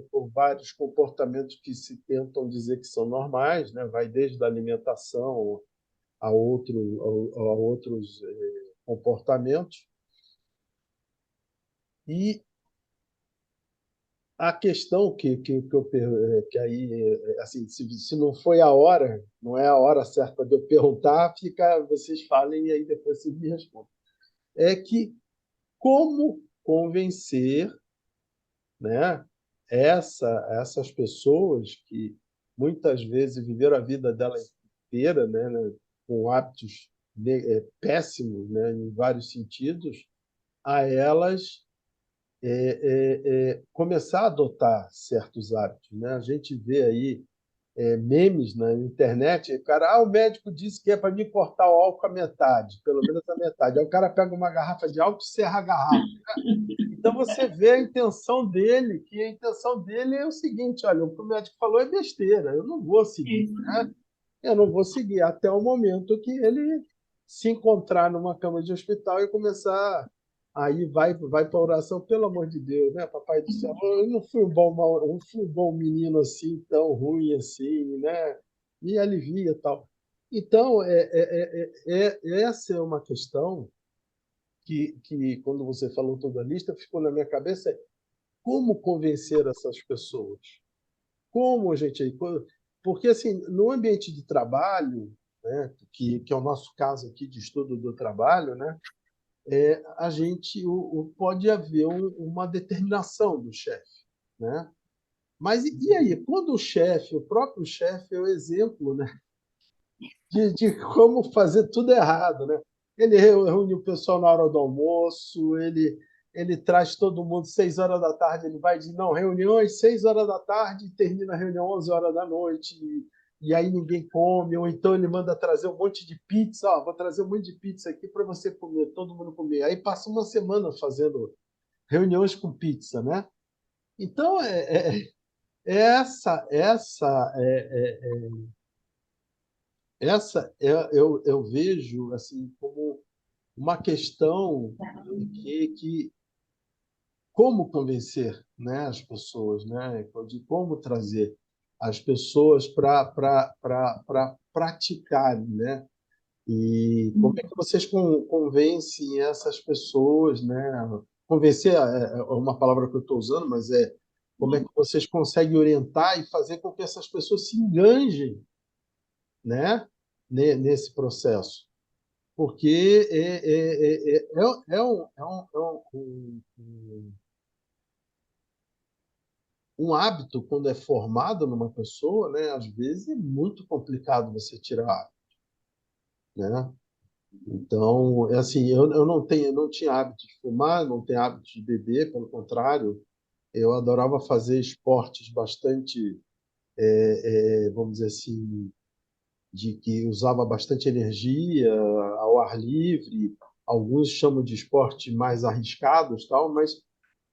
por vários comportamentos que se tentam dizer que são normais, né? Vai desde a alimentação a outros comportamentos. E a questão que aí, assim, se não foi a hora, não é a hora certa de eu perguntar, vocês falem e aí depois vocês me respondem. É que como convencer, né, essas pessoas que muitas vezes viveram a vida dela inteira, né, com hábitos péssimos, né, em vários sentidos, a elas começar a adotar certos hábitos, né? A gente vê aí memes na internet, o médico disse que é para me cortar o álcool a metade, pelo menos a metade. Aí o cara pega uma garrafa de álcool e serra a garrafa. Então você vê a intenção dele, que a intenção dele é o seguinte: olha, o que o médico falou é besteira, eu não vou seguir, né? Eu não vou seguir até o momento que ele se encontrar numa cama de hospital e começar. Aí vai para a oração, pelo amor de Deus, né, Papai do céu? Eu não fui não fui um bom menino assim, tão ruim assim, né? Me alivia tal. Então, essa é uma questão que, quando você falou toda a lista, ficou na minha cabeça: como convencer essas pessoas? Como a gente... Porque, assim, no ambiente de trabalho, né, que é o nosso caso aqui de estudo do trabalho, né, a gente pode haver uma determinação do chefe, né? Mas e aí, quando o próprio chefe é o exemplo, né, de como fazer tudo errado, né? Ele reúne o pessoal na hora do almoço, ele traz todo mundo 6 horas da tarde, ele vai dizer, não, reuniões 6 horas da tarde, e termina a reunião 11 horas da noite, e aí ninguém come, ou então ele manda trazer um monte de pizza, vou trazer um monte de pizza aqui para você comer, todo mundo comer. Aí passa uma semana fazendo reuniões com pizza, né? Então, eu vejo assim como uma questão que como convencer, né, as pessoas, né, de como trazer as pessoas para praticarem, né? E como é que vocês convencem essas pessoas, né? Convencer é uma palavra que eu estou usando, mas como é que vocês conseguem orientar e fazer com que essas pessoas se enganjem, né, nesse processo? Porque um hábito, quando é formado numa pessoa, né, às vezes é muito complicado você tirar, né? Então, é assim, eu não tinha hábito de fumar, não tenho hábito de beber, pelo contrário, eu adorava fazer esportes bastante, vamos dizer assim, de que usava bastante energia ao ar livre. Alguns chamam de esportes mais arriscados, tal, mas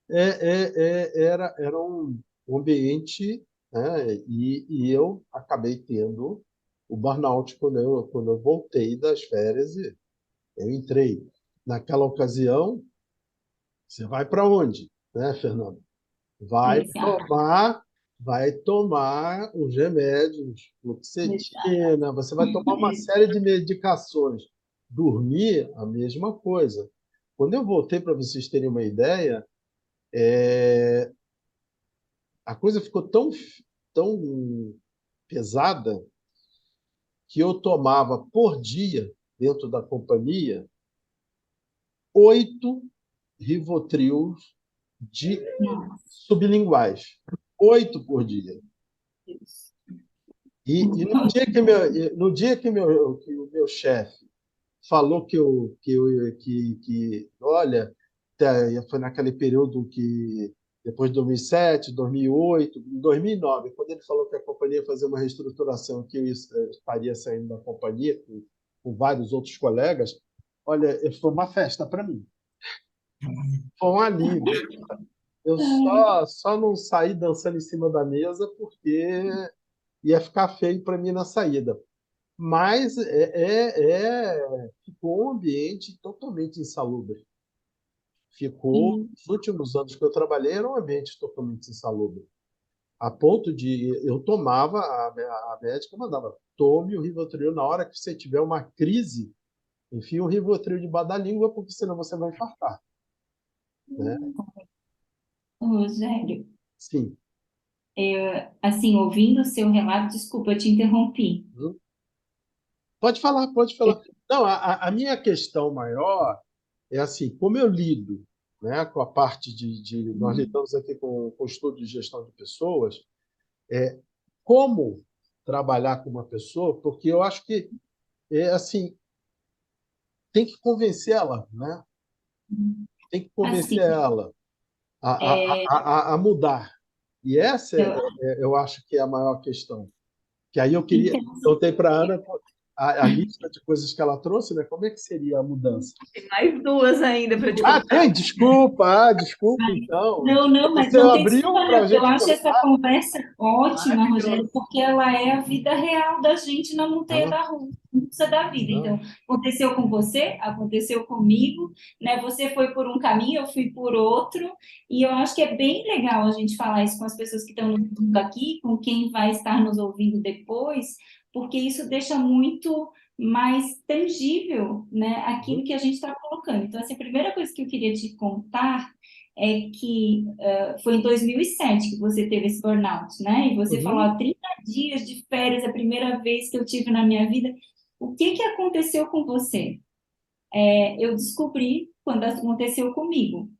era um ambiente, né? E eu acabei tendo o burnout quando eu voltei das férias. E eu entrei. Naquela ocasião, você vai para onde, né, Fernando? Vai Exato. vai tomar os remédios, fluoxetina, você vai tomar uma série de medicações. Dormir, a mesma coisa. Quando eu voltei, para vocês terem uma ideia, a coisa ficou tão pesada que eu tomava por dia, dentro da companhia, 8 Rivotrios de Nossa, sublinguais. 8 por dia. Deus. E no dia que o meu chefe falou olha, foi naquele período que, depois de 2007, 2008, 2009, quando ele falou que a companhia ia fazer uma reestruturação, que eu estaria saindo da companhia com vários outros colegas, olha, foi uma festa para mim. Foi um alívio. Eu só não saí dançando em cima da mesa porque ia ficar feio para mim na saída. Mas ficou um ambiente totalmente insalubre. Ficou, nos últimos anos que eu trabalhei, era um ambiente totalmente insalubre. A ponto de eu tomava, a médica mandava, tome o Rivotril na hora que você tiver uma crise, enfia o Rivotril debaixo da língua, porque senão você vai infartar. Né? Rogério, Sim. assim, ouvindo o seu relato, desculpa, eu te interrompi. Pode falar, pode falar. Não, a minha questão maior é assim, como eu lido, né, com a parte nós lidamos aqui com o estudo de gestão de pessoas, como trabalhar com uma pessoa, porque eu acho que assim, tem que convencer ela, né? Tem que convencer Assim, ela a mudar. E essa eu, eu acho que é a maior questão. Que aí eu então, perguntei para a Ana a lista de coisas que ela trouxe, né? Como é que seria a mudança? Tem mais duas ainda para te Ah, contar. tem? Desculpa, então. não, mas Você não tem abriu desculpa, para a não. Eu gente acho essa conversar? conversa ótima, Rogério, Maravilhoso. porque ela é a vida real da gente na montanha Ah, da russa da vida. ah, Então, aconteceu com você, aconteceu comigo, né? Você foi por um caminho, eu fui por outro, e eu acho que é bem legal a gente falar isso com as pessoas que estão nos ouvindo aqui, com quem vai estar nos ouvindo depois, porque isso deixa muito mais tangível, né, aquilo que a gente está colocando. Então, assim, a primeira coisa que eu queria te contar é que foi em 2007 que você teve esse burnout, né? E você falou, uhum. 30 dias de férias, a primeira vez que eu tive na minha vida. O que que aconteceu com você? Eu descobri quando aconteceu comigo.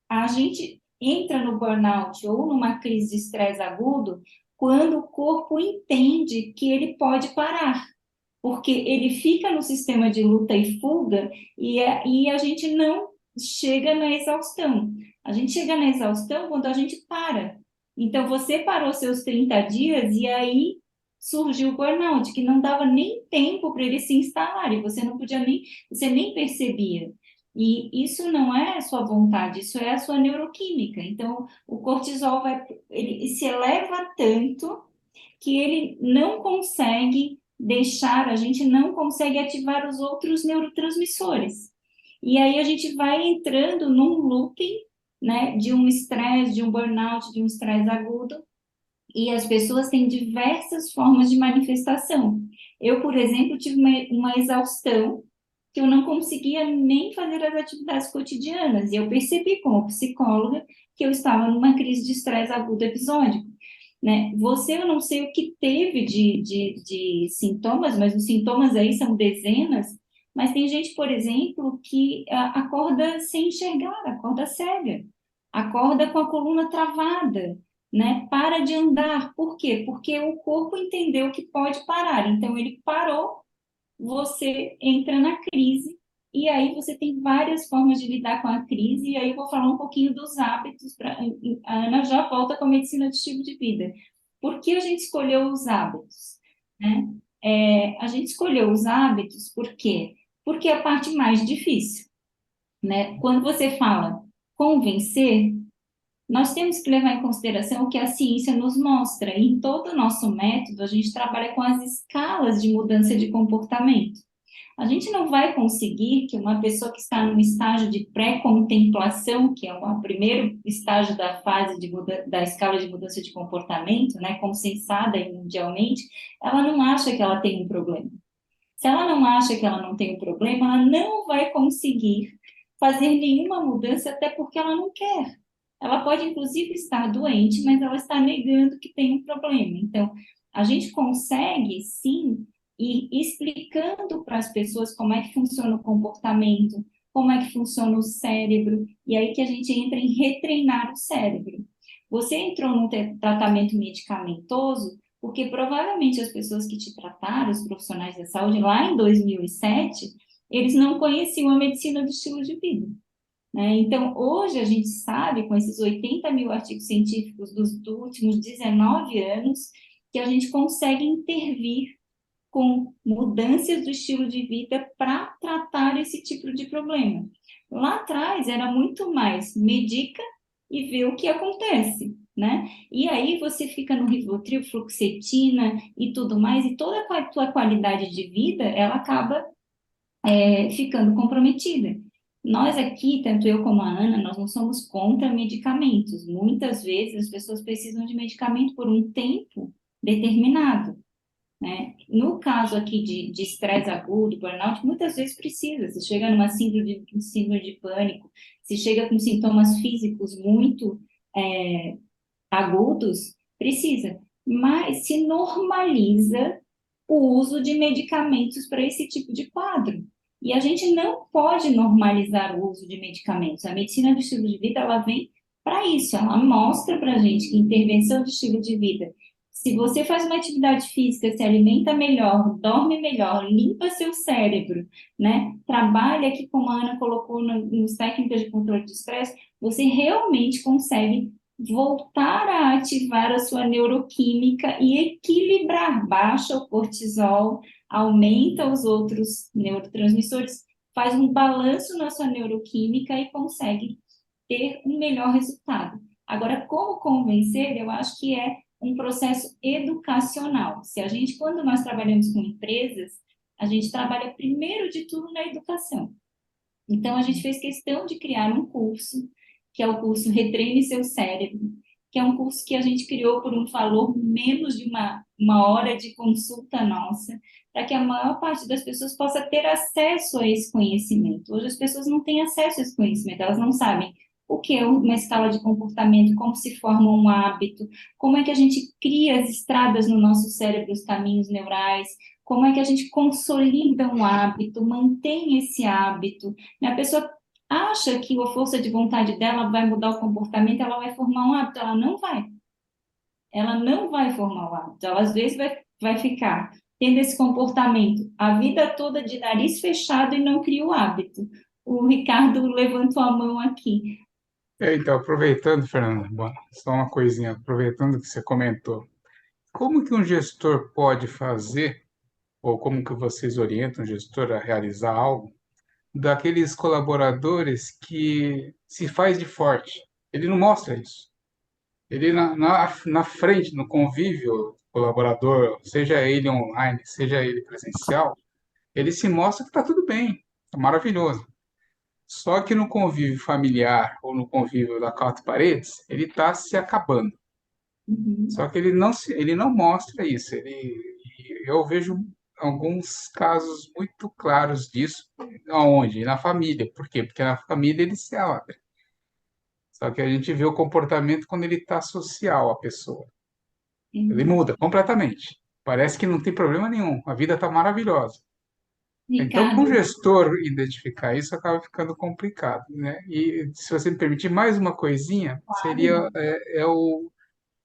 A gente entra no burnout ou numa crise de estresse agudo quando o corpo entende que ele pode parar, porque ele fica no sistema de luta e fuga e a gente não chega na exaustão. A gente chega na exaustão quando a gente para. Então, você parou seus 30 dias e aí surgiu o burnout, que não dava nem tempo para ele se instalar e você não podia nem, você nem percebia. E isso não é a sua vontade, isso é a sua neuroquímica. Então, o cortisol ele se eleva tanto que ele não consegue deixar, a gente não consegue ativar os outros neurotransmissores. E aí a gente vai entrando num looping, né, de um estresse, de um burnout, de um estresse agudo, e as pessoas têm diversas formas de manifestação. Eu, por exemplo, tive uma exaustão que eu não conseguia nem fazer as atividades cotidianas, e eu percebi como psicóloga que eu estava numa crise de estresse agudo episódico. Né? Você, eu não sei o que teve de sintomas, mas os sintomas aí são dezenas, mas tem gente, por exemplo, que acorda sem enxergar, acorda cega, acorda com a coluna travada, né? Para de andar. Por quê? Porque o corpo entendeu que pode parar, então ele parou, você entra na crise, e aí você tem várias formas de lidar com a crise, e aí eu vou falar um pouquinho dos hábitos, a Ana já volta com a medicina de estilo de vida. Por que a gente escolheu os hábitos? Né? A gente escolheu os hábitos por quê? Porque é a parte mais difícil. Né? Quando você fala convencer, nós temos que levar em consideração o que a ciência nos mostra. Em todo o nosso método, a gente trabalha com as escalas de mudança de comportamento. A gente não vai conseguir que uma pessoa que está num estágio de pré-contemplação, que é o primeiro estágio da fase da escala de mudança de comportamento, né, consensada mundialmente, ela não acha que ela tem um problema. Se ela não acha que ela não tem um problema, ela não vai conseguir fazer nenhuma mudança, até porque ela não quer. Ela pode, inclusive, estar doente, mas ela está negando que tem um problema. Então, a gente consegue, sim, ir explicando para as pessoas como é que funciona o comportamento, como é que funciona o cérebro, e aí que a gente entra em retreinar o cérebro. Você entrou num tratamento medicamentoso porque provavelmente as pessoas que te trataram, os profissionais da saúde, lá em 2007, eles não conheciam a medicina do estilo de vida. né? Então, hoje a gente sabe, com esses 80 mil artigos científicos dos últimos 19 anos, que a gente consegue intervir com mudanças do estilo de vida para tratar esse tipo de problema. Lá atrás era muito mais medica e vê o que acontece, né? E aí você fica no Rivotril, fluoxetina e tudo mais, e toda a tua qualidade de vida, ela acaba ficando comprometida. Nós aqui, tanto eu como a Ana, nós não somos contra medicamentos. Muitas vezes as pessoas precisam de medicamento por um tempo determinado, né? No caso aqui de estresse agudo, burnout, muitas vezes precisa. Se chega numa síndrome de pânico, se chega com sintomas físicos muito agudos, precisa. Mas se normaliza o uso de medicamentos para esse tipo de quadro. E a gente não pode normalizar o uso de medicamentos. A medicina do estilo de vida, ela vem para isso. Ela mostra para a gente que intervenção de estilo de vida, se você faz uma atividade física, se alimenta melhor, dorme melhor, limpa seu cérebro, né? Trabalha aqui, como a Ana colocou nos técnicas de controle de estresse, você realmente consegue voltar a ativar a sua neuroquímica e equilibrar, baixa o cortisol, aumenta os outros neurotransmissores, faz um balanço na sua neuroquímica e consegue ter um melhor resultado. Agora, como convencer, eu acho que é um processo educacional. Se a gente, quando nós trabalhamos com empresas, a gente trabalha primeiro de tudo na educação. Então, a gente fez questão de criar um curso, que é o curso Retreine Seu Cérebro, que é um curso que a gente criou por um valor menos de uma hora de consulta nossa, para que a maior parte das pessoas possa ter acesso a esse conhecimento. Hoje as pessoas não têm acesso a esse conhecimento, elas não sabem o que é uma escala de comportamento, como se forma um hábito, como é que a gente cria as estradas no nosso cérebro, os caminhos neurais, como é que a gente consolida um hábito, mantém esse hábito. A pessoa acha que a força de vontade dela vai mudar o comportamento, ela vai formar um hábito, ela não vai. Ela não vai formar o hábito, ela às vezes vai ficar tendo esse comportamento a vida toda de nariz fechado e não cria o hábito. O Ricardo levantou a mão aqui. Então, aproveitando, Fernanda, bom, só uma coisinha, aproveitando que você comentou, como que um gestor pode fazer, ou como que vocês orientam o gestor a realizar algo, daqueles colaboradores que se faz de forte? Ele não mostra isso. Ele na frente, no convívio colaborador, seja ele online, seja ele presencial, ele se mostra que está tudo bem, está maravilhoso. Só que no convívio familiar ou no convívio da quatro paredes, ele está se acabando. Uhum. Só que ele não mostra isso. Eu vejo alguns casos muito claros disso. Aonde? Na família. Por quê? Porque na família ele se abre. Só que a gente vê o comportamento quando ele está social à pessoa. Ele muda completamente. Parece que não tem problema nenhum. A vida está maravilhosa. Então, para o Ricardo, gestor identificar isso, acaba ficando complicado, né? E se você me permitir mais uma coisinha, seria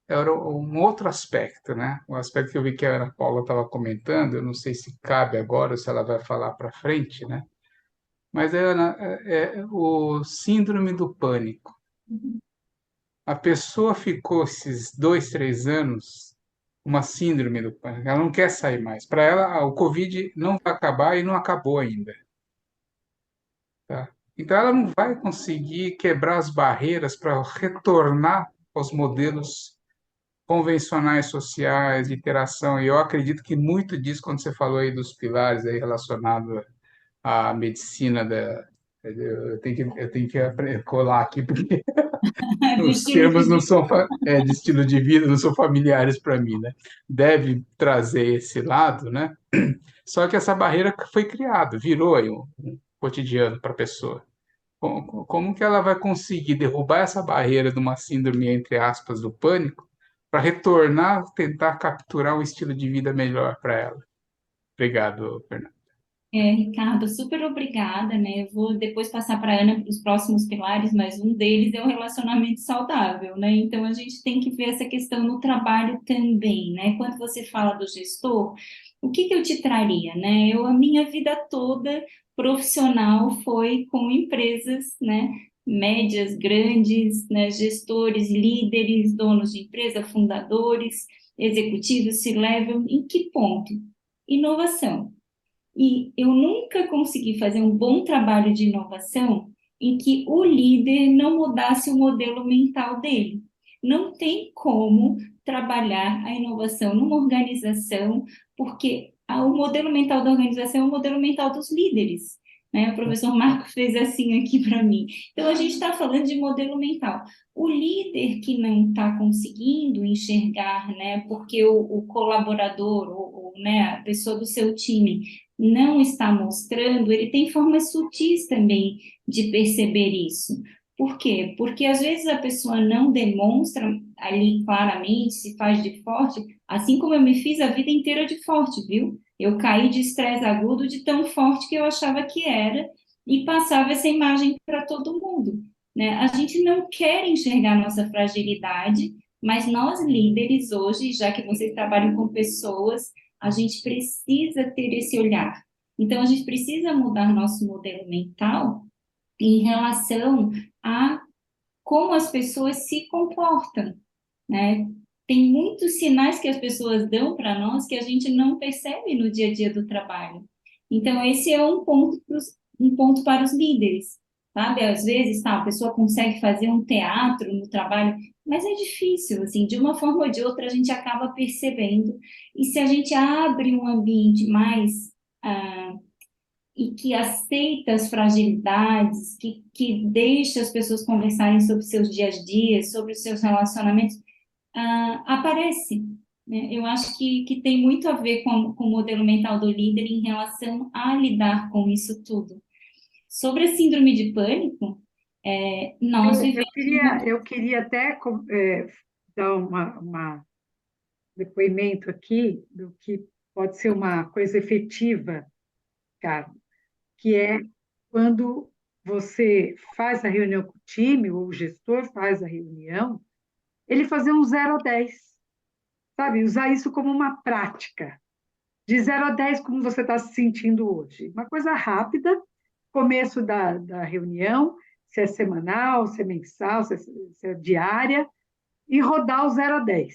era um outro aspecto, né? O aspecto que eu vi que a Ana Paula estava comentando, eu não sei se cabe agora ou se ela vai falar para frente, né? Mas é o síndrome do pânico. A pessoa ficou esses 2, 3 anos uma síndrome do pânico. Ela não quer sair mais. Para ela, o Covid não vai acabar e não acabou ainda. Tá? Então, ela não vai conseguir quebrar as barreiras para retornar aos modelos convencionais sociais, de interação. E eu acredito que muito disso, quando você falou aí dos pilares aí relacionado à medicina eu tenho que colar aqui, porque do os estilo de termos não vida. são de estilo de vida, não são familiares para mim, né? Deve trazer esse lado, né? Só que essa barreira foi criada, virou aí um cotidiano para a pessoa. Como que ela vai conseguir derrubar essa barreira de uma síndrome, entre aspas, do pânico, para retornar, tentar capturar um estilo de vida melhor para ela? Obrigado, Fernando. Ricardo, super obrigada, né? Eu vou depois passar para a Ana os próximos pilares, mas um deles é o relacionamento saudável, né? Então a gente tem que ver essa questão no trabalho também, né? Quando você fala do gestor, o que eu te traria, né? A minha vida toda profissional foi com empresas, né? médias, grandes, né, gestores, líderes, donos de empresa, fundadores, executivos, C-level, em que ponto? Inovação. E eu nunca consegui fazer um bom trabalho de inovação em que o líder não mudasse o modelo mental dele. Não tem como trabalhar a inovação numa organização, porque o modelo mental da organização é o modelo mental dos líderes, né? O professor Marcos fez assim aqui para mim. Então, a gente está falando de modelo mental. O líder que não está conseguindo enxergar, né, porque o colaborador, né, a pessoa do seu time não está mostrando, ele tem formas sutis também de perceber isso. Por quê? Porque às vezes a pessoa não demonstra ali claramente, se faz de forte, assim como eu me fiz a vida inteira de forte, viu? Eu caí de estresse agudo de tão forte que eu achava que era e passava essa imagem para todo mundo, né? A gente não quer enxergar nossa fragilidade, mas nós líderes hoje, já que vocês trabalham com pessoas, a gente precisa ter esse olhar. Então, a gente precisa mudar nosso modelo mental em relação a como as pessoas se comportam, né? Tem muitos sinais que as pessoas dão para nós que a gente não percebe no dia a dia do trabalho. Então, esse é um ponto para os líderes, sabe? Às vezes, a pessoa consegue fazer um teatro no trabalho, mas é difícil, assim, de uma forma ou de outra a gente acaba percebendo. E se a gente abre um ambiente mais e que aceita as fragilidades, que deixa as pessoas conversarem sobre seus dias a dias, sobre os seus relacionamentos, aparece, né? Eu acho que tem muito a ver com o modelo mental do líder em relação a lidar com isso tudo. Sobre a síndrome de pânico, nós vivemos... Eu queria até dar uma depoimento aqui do que pode ser uma coisa efetiva, cara, que é quando você faz a reunião com o time, ou o gestor faz a reunião, ele fazer um 0 a 10, sabe? Usar isso como uma prática. De 0 a 10, como você está se sentindo hoje. Uma coisa rápida, começo da reunião, se é semanal, se é mensal, se é diária, e rodar o 0 a 10.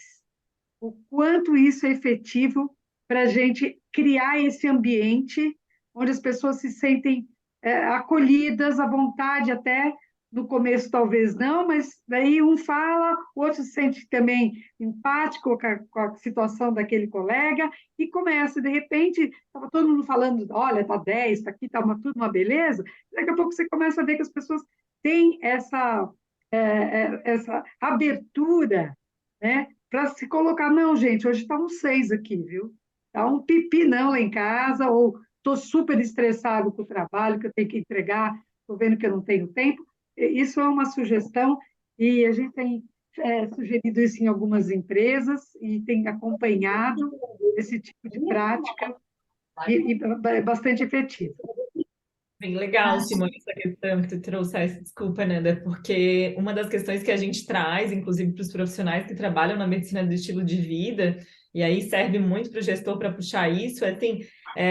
O quanto isso é efetivo para a gente criar esse ambiente onde as pessoas se sentem acolhidas, à vontade, até no começo talvez não, mas daí um fala, o outro se sente também empático com a situação daquele colega e começa, de repente, estava todo mundo falando, olha, está 10, está aqui, está tudo uma beleza, daqui a pouco você começa a ver que as pessoas têm essa abertura, né, para se colocar, não, gente, hoje está um 6 aqui, viu? Está um pipi não lá em casa, ou estou super estressado com o trabalho que eu tenho que entregar, estou vendo que eu não tenho tempo. Isso é uma sugestão e a gente tem sugerido isso em algumas empresas e tem acompanhado esse tipo de prática e bastante efetivo. Bem legal, Simone, essa questão que tu trouxeste, desculpa, Nanda, porque uma das questões que a gente traz, inclusive para os profissionais que trabalham na medicina do estilo de vida, e aí serve muito para o gestor para puxar isso, assim,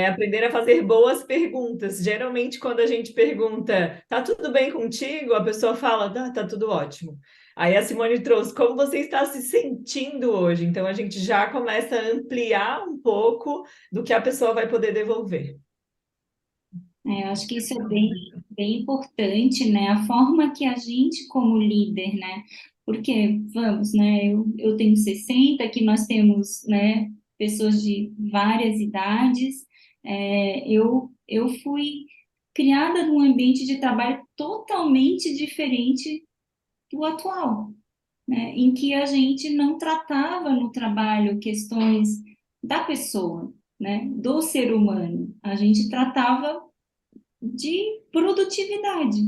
aprender a fazer boas perguntas. Geralmente, quando a gente pergunta, tá tudo bem contigo? A pessoa fala, tá tudo ótimo. Aí a Simone trouxe, como você está se sentindo hoje? Então, a gente já começa a ampliar um pouco do que a pessoa vai poder devolver. Eu acho que isso é bem importante, né? A forma que a gente, como líder, né? Porque, vamos, né? Eu tenho 60, aqui nós temos, né? Pessoas de várias idades. Eu fui criada num ambiente de trabalho totalmente diferente do atual, né? Em que a gente não tratava no trabalho questões da pessoa, né? Do ser humano. A gente tratava de produtividade,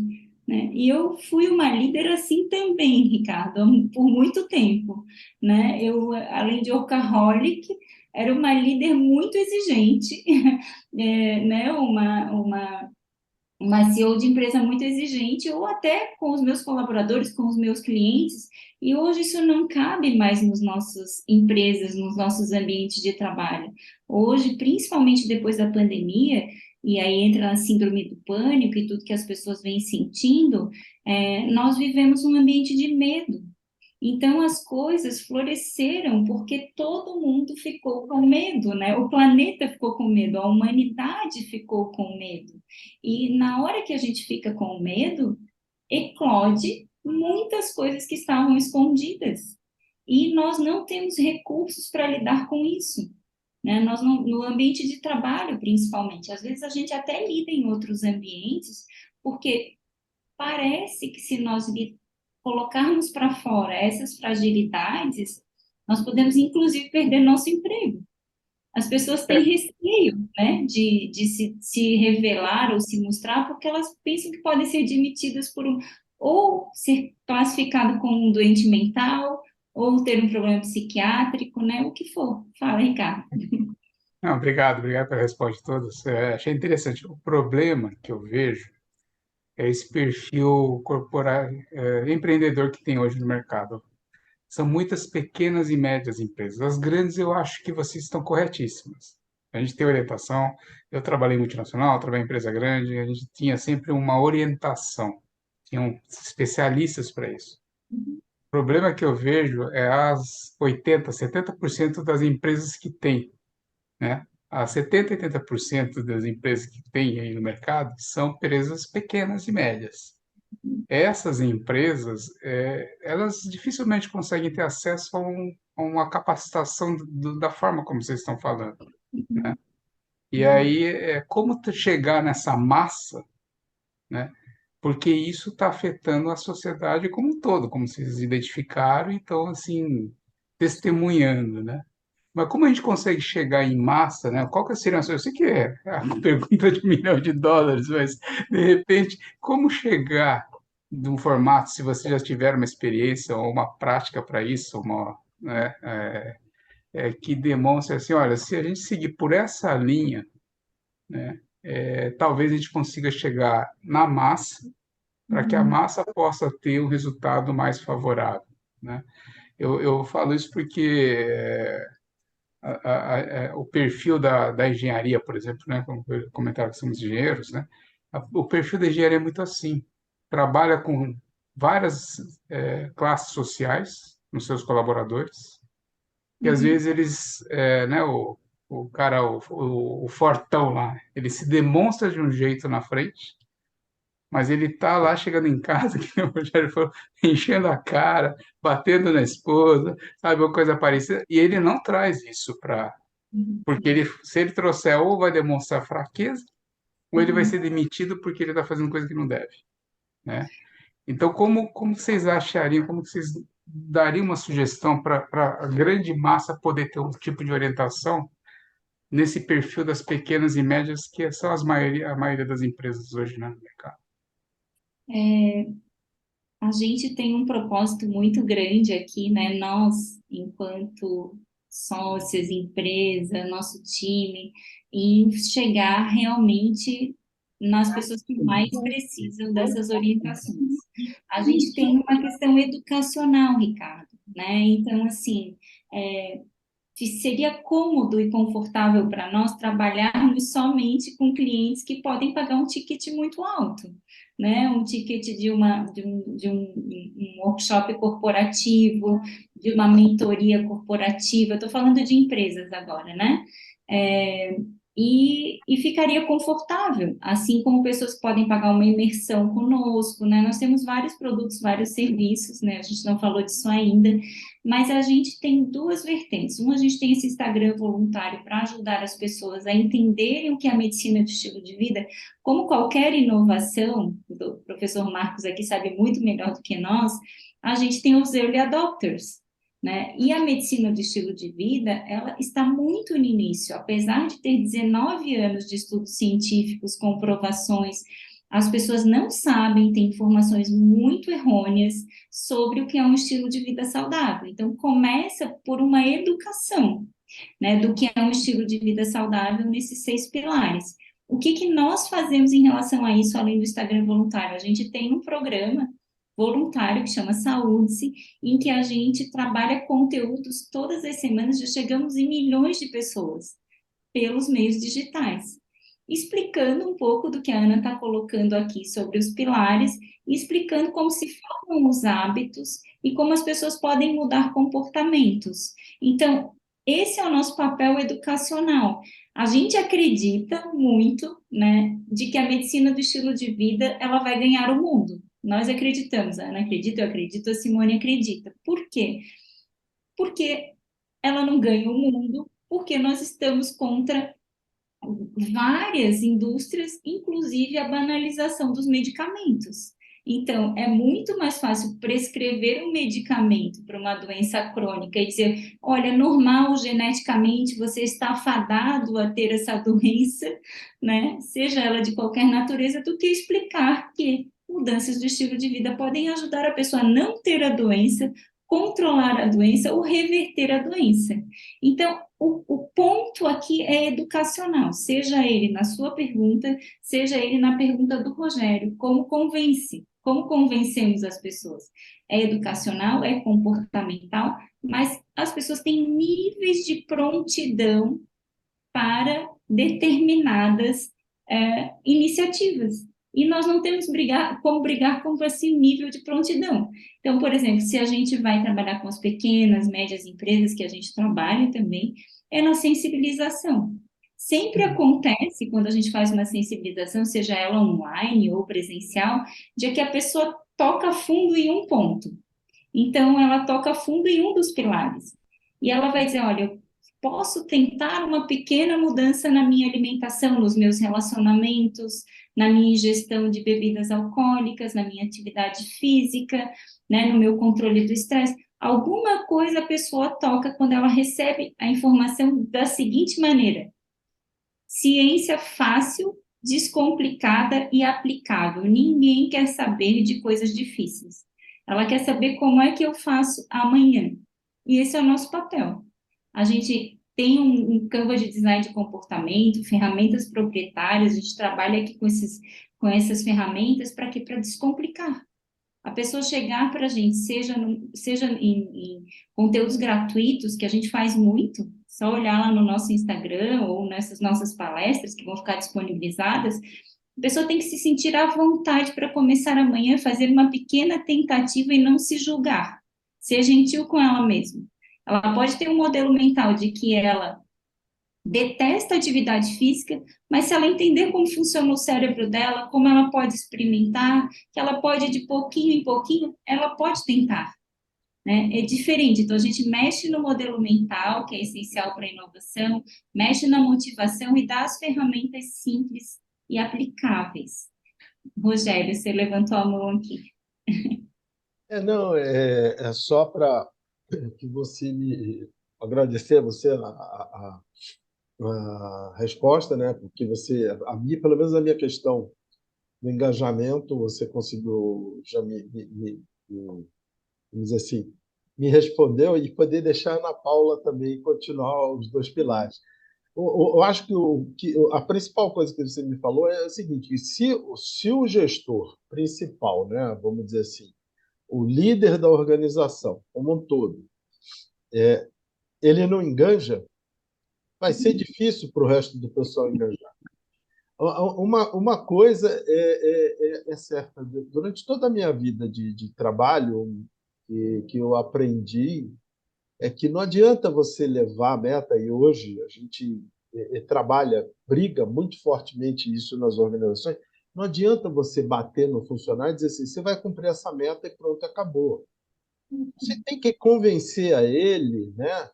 né? E eu fui uma líder assim também, Ricardo, por muito tempo, né? Eu, além de workaholic, era uma líder muito exigente, né? Uma CEO de empresa muito exigente, ou até com os meus colaboradores, com os meus clientes, e hoje isso não cabe mais nas nossas empresas, nos nossos ambientes de trabalho. Hoje, principalmente depois da pandemia, e aí entra a síndrome do pânico e tudo que as pessoas vêm sentindo, nós vivemos um ambiente de medo. Então, as coisas floresceram porque todo mundo ficou com medo, né? O planeta ficou com medo, a humanidade ficou com medo. E na hora que a gente fica com medo, eclode muitas coisas que estavam escondidas. E nós não temos recursos para lidar com isso, né? Nós não, no ambiente de trabalho, principalmente. Às vezes a gente até lida em outros ambientes, porque parece que se nós colocarmos para fora essas fragilidades, nós podemos, inclusive, perder nosso emprego. As pessoas têm receio, né, de se revelar ou se mostrar, porque elas pensam que podem ser demitidas ou ser classificado como um doente mental, ou ter um problema psiquiátrico, né, o que for. Fala, Ricardo. Não, obrigado pela resposta de todos. Achei interessante. O problema que eu vejo é esse perfil empreendedor que tem hoje no mercado. São muitas pequenas e médias empresas. As grandes, eu acho que vocês estão corretíssimas. A gente tem orientação. Eu trabalhei em multinacional, trabalhei em empresa grande, a gente tinha sempre uma orientação. Tinham especialistas para isso. O problema que eu vejo é as 80%, 70% das empresas que têm, né? As 70%, 80% das empresas que tem aí no mercado são empresas pequenas e médias. Essas empresas, elas dificilmente conseguem ter acesso a uma capacitação da forma como vocês estão falando, né? E aí, como chegar nessa massa, né? Porque isso está afetando a sociedade como um todo, como vocês identificaram e estão, assim, testemunhando, né? Mas como a gente consegue chegar em massa, né? Qual que seria a sua... Eu sei que é a pergunta de US$ 1 milhão, mas, de repente, como chegar de um formato, se você já tiver uma experiência ou uma prática para isso, né, que demonstre assim, olha, se a gente seguir por essa linha, né, talvez a gente consiga chegar na massa, para que a massa possa ter um resultado mais favorável, né? Eu falo isso porque o perfil da engenharia, por exemplo, né, como comentaram que somos engenheiros, né, o perfil da engenharia é muito assim, trabalha com várias classes sociais nos seus colaboradores, e às vezes eles, né, o cara, o fortão lá, ele se demonstra de um jeito na frente, mas ele tá lá chegando em casa, que o Rogério falou, enchendo a cara, batendo na esposa, sabe, uma coisa parecida, e ele não traz isso para... Porque se ele trouxer, ou vai demonstrar fraqueza, ou ele vai ser demitido porque ele está fazendo coisa que não deve, né? Então, como vocês achariam, como vocês dariam uma sugestão para a grande massa poder ter um tipo de orientação nesse perfil das pequenas e médias, que são a maioria das empresas hoje, né, no mercado? A gente tem um propósito muito grande aqui, né? Nós, enquanto sócios, empresa, nosso time, em chegar realmente nas pessoas que mais precisam dessas orientações. A gente tem uma questão educacional, Ricardo, né? Então, assim, que seria cômodo e confortável para nós trabalharmos somente com clientes que podem pagar um ticket muito alto, né? Um ticket de um workshop corporativo, de uma mentoria corporativa. Estou falando de empresas agora, né? E ficaria confortável, assim como pessoas que podem pagar uma imersão conosco, né? Nós temos vários produtos, vários serviços, né? A gente não falou disso ainda, mas a gente tem duas vertentes. Uma, a gente tem esse Instagram voluntário para ajudar as pessoas a entenderem o que é a medicina de estilo de vida. Como qualquer inovação, o professor Marcos aqui sabe muito melhor do que nós, a gente tem os early adopters, né? E a medicina de estilo de vida, ela está muito no início, apesar de ter 19 anos de estudos científicos, comprovações, as pessoas não sabem, têm informações muito errôneas sobre o que é um estilo de vida saudável. Então, começa por uma educação, né, do que é um estilo de vida saudável nesses 6 pilares. O que nós fazemos em relação a isso, além do Instagram voluntário? A gente tem um programa voluntário que chama Saúde-se, em que a gente trabalha conteúdos todas as semanas, já chegamos em milhões de pessoas pelos meios digitais. explicando um pouco do que a Ana está colocando aqui sobre os pilares, e explicando como se formam os hábitos e como as pessoas podem mudar comportamentos. Então, esse é o nosso papel educacional. A gente acredita muito, né, de que a medicina do estilo de vida ela vai ganhar o mundo. Nós acreditamos, a Ana acredita, eu acredito, a Simone acredita. Por quê? Porque ela não ganha o mundo, porque nós estamos contra várias indústrias, inclusive a banalização dos medicamentos. Então, é muito mais fácil prescrever um medicamento para uma doença crônica e dizer, olha, normal, geneticamente, você está fadado a ter essa doença, né? Seja ela de qualquer natureza, do que explicar que mudanças do estilo de vida podem ajudar a pessoa a não ter a doença, controlar a doença ou reverter a doença. Então, o ponto aqui é educacional, seja ele na sua pergunta, seja ele na pergunta do Rogério, como convencemos as pessoas? É educacional, é comportamental, mas as pessoas têm níveis de prontidão para determinadas iniciativas. E nós não temos como brigar contra esse nível de prontidão. Então, por exemplo, se a gente vai trabalhar com as pequenas, médias empresas, que a gente trabalha também, é na sensibilização. Sempre acontece, quando a gente faz uma sensibilização, seja ela online ou presencial, de que a pessoa toca fundo em um ponto. Então, ela toca fundo em um dos pilares. E ela vai dizer, olha, eu posso tentar uma pequena mudança na minha alimentação, nos meus relacionamentos, na minha ingestão de bebidas alcoólicas, na minha atividade física, né, no meu controle do estresse. Alguma coisa a pessoa toca quando ela recebe a informação da seguinte maneira: ciência fácil, descomplicada e aplicável. Ninguém quer saber de coisas difíceis. Ela quer saber como é que eu faço amanhã. E esse é o nosso papel. A gente tem um Canva de design de comportamento, ferramentas proprietárias, a gente trabalha aqui com essas ferramentas para quê? Para descomplicar. A pessoa chegar para a gente, seja em conteúdos gratuitos, que a gente faz muito, só olhar lá no nosso Instagram ou nessas nossas palestras que vão ficar disponibilizadas, a pessoa tem que se sentir à vontade para começar amanhã, fazer uma pequena tentativa e não se julgar. Ser gentil com ela mesma. Ela pode ter um modelo mental de que ela detesta atividade física, mas se ela entender como funciona o cérebro dela, como ela pode experimentar, que ela pode de pouquinho em pouquinho, ela pode tentar, né? É diferente. Então, a gente mexe no modelo mental, que é essencial para a inovação, mexe na motivação e dá as ferramentas simples e aplicáveis. Rogério, você levantou a mão aqui. Não, é só para que você me agradecer a você a resposta, né? Porque você, pelo menos a minha questão do engajamento, você conseguiu já vamos dizer assim, me respondeu e poder deixar a Ana Paula também continuar os dois pilares. Eu acho que a principal coisa que você me falou é o seguinte: que se o gestor principal, né, vamos dizer assim, o líder da organização como um todo, ele não enganja, vai ser difícil para o resto do pessoal engajar. Uma coisa é certa: durante toda a minha vida de trabalho, que eu aprendi é que não adianta você levar a meta, e hoje a gente trabalha, briga muito fortemente isso nas organizações. Não adianta você bater no funcionário e dizer assim: você vai cumprir essa meta e pronto, acabou. Você tem que convencer a ele, né,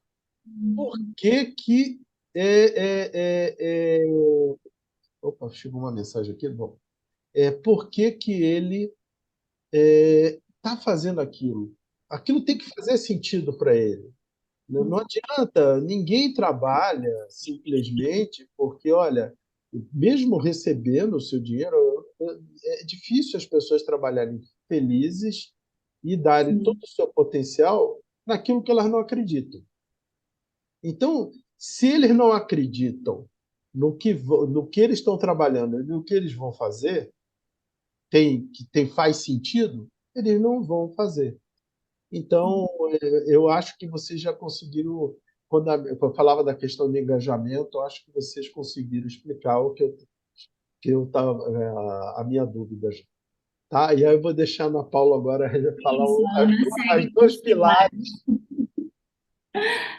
por que que opa, chegou uma mensagem aqui. Bom, por que que ele está fazendo aquilo? Aquilo tem que fazer sentido para ele. Não adianta, ninguém trabalha simplesmente porque, olha, mesmo recebendo o seu dinheiro, é difícil as pessoas trabalharem felizes e darem todo o seu potencial naquilo que elas não acreditam. Então, se eles não acreditam no que eles estão trabalhando, no que eles vão fazer, faz sentido, eles não vão fazer. Então, eu acho que vocês já conseguiram, quando eu falava da questão de engajamento, eu acho que vocês conseguiram explicar o que eu que eu tava, a minha dúvida já. Tá? E aí eu vou deixar a Ana Paula agora falar Isso, a Ana as segue com dois os pilares.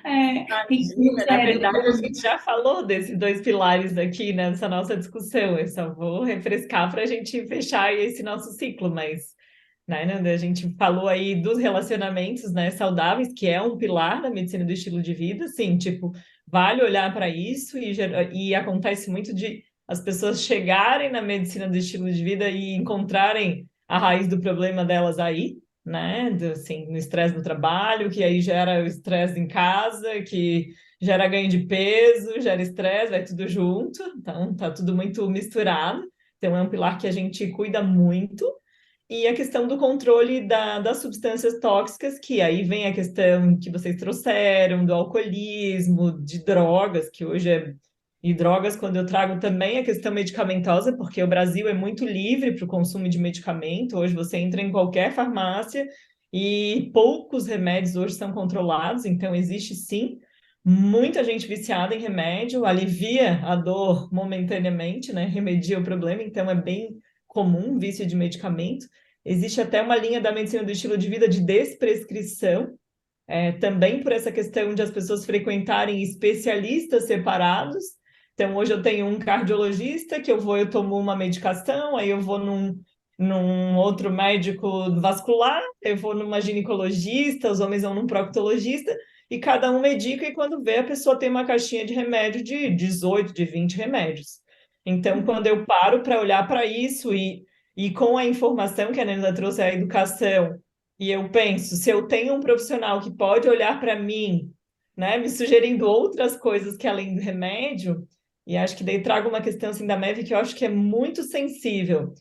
Imagina, na Rogério, verdade, a gente já falou desses dois pilares aqui nessa nossa discussão. Eu só vou refrescar para a gente fechar esse nosso ciclo, mas né, Nanda, a gente falou aí dos relacionamentos, né, saudáveis, que é um pilar da medicina do estilo de vida, assim, tipo, vale olhar para isso e acontece muito de as pessoas chegarem na medicina do estilo de vida e encontrarem a raiz do problema delas aí, né, assim, no estresse no trabalho, que aí gera o estresse em casa, que gera ganho de peso, gera estresse, vai tudo junto, então tá tudo muito misturado. Então é um pilar que a gente cuida muito. E a questão do controle das substâncias tóxicas, que aí vem a questão que vocês trouxeram, do alcoolismo, de drogas, que hoje é. E drogas, quando eu trago também a questão medicamentosa, porque o Brasil é muito livre para o consumo de medicamento. Hoje você entra em qualquer farmácia e poucos remédios hoje são controlados, então existe sim muita gente viciada em remédio, alivia a dor momentaneamente, né? Remedia o problema, então é bem comum vício de medicamento. Existe até uma linha da medicina do estilo de vida de desprescrição, também por essa questão de as pessoas frequentarem especialistas separados. Então, hoje eu tenho um cardiologista que eu tomo uma medicação, aí eu vou num outro médico vascular, eu vou numa ginecologista, os homens vão num proctologista, e cada um medica, e quando vê, a pessoa tem uma caixinha de remédio de 18, de 20 remédios. Então, quando eu paro para olhar para isso e com a informação que a Nanda trouxe, a educação, e eu penso, se eu tenho um profissional que pode olhar para mim, né, me sugerindo outras coisas que além do remédio, e acho que daí trago uma questão assim da MEV que eu acho que é muito sensível.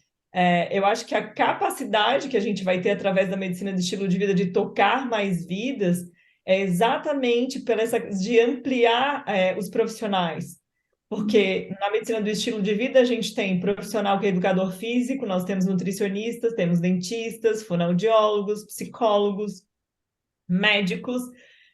Eu acho que a capacidade que a gente vai ter através da medicina de estilo de vida de tocar mais vidas é exatamente pela essa de ampliar os profissionais. Porque na medicina do estilo de vida a gente tem profissional que é educador físico, nós temos nutricionistas, temos dentistas, fonoaudiólogos, psicólogos, médicos.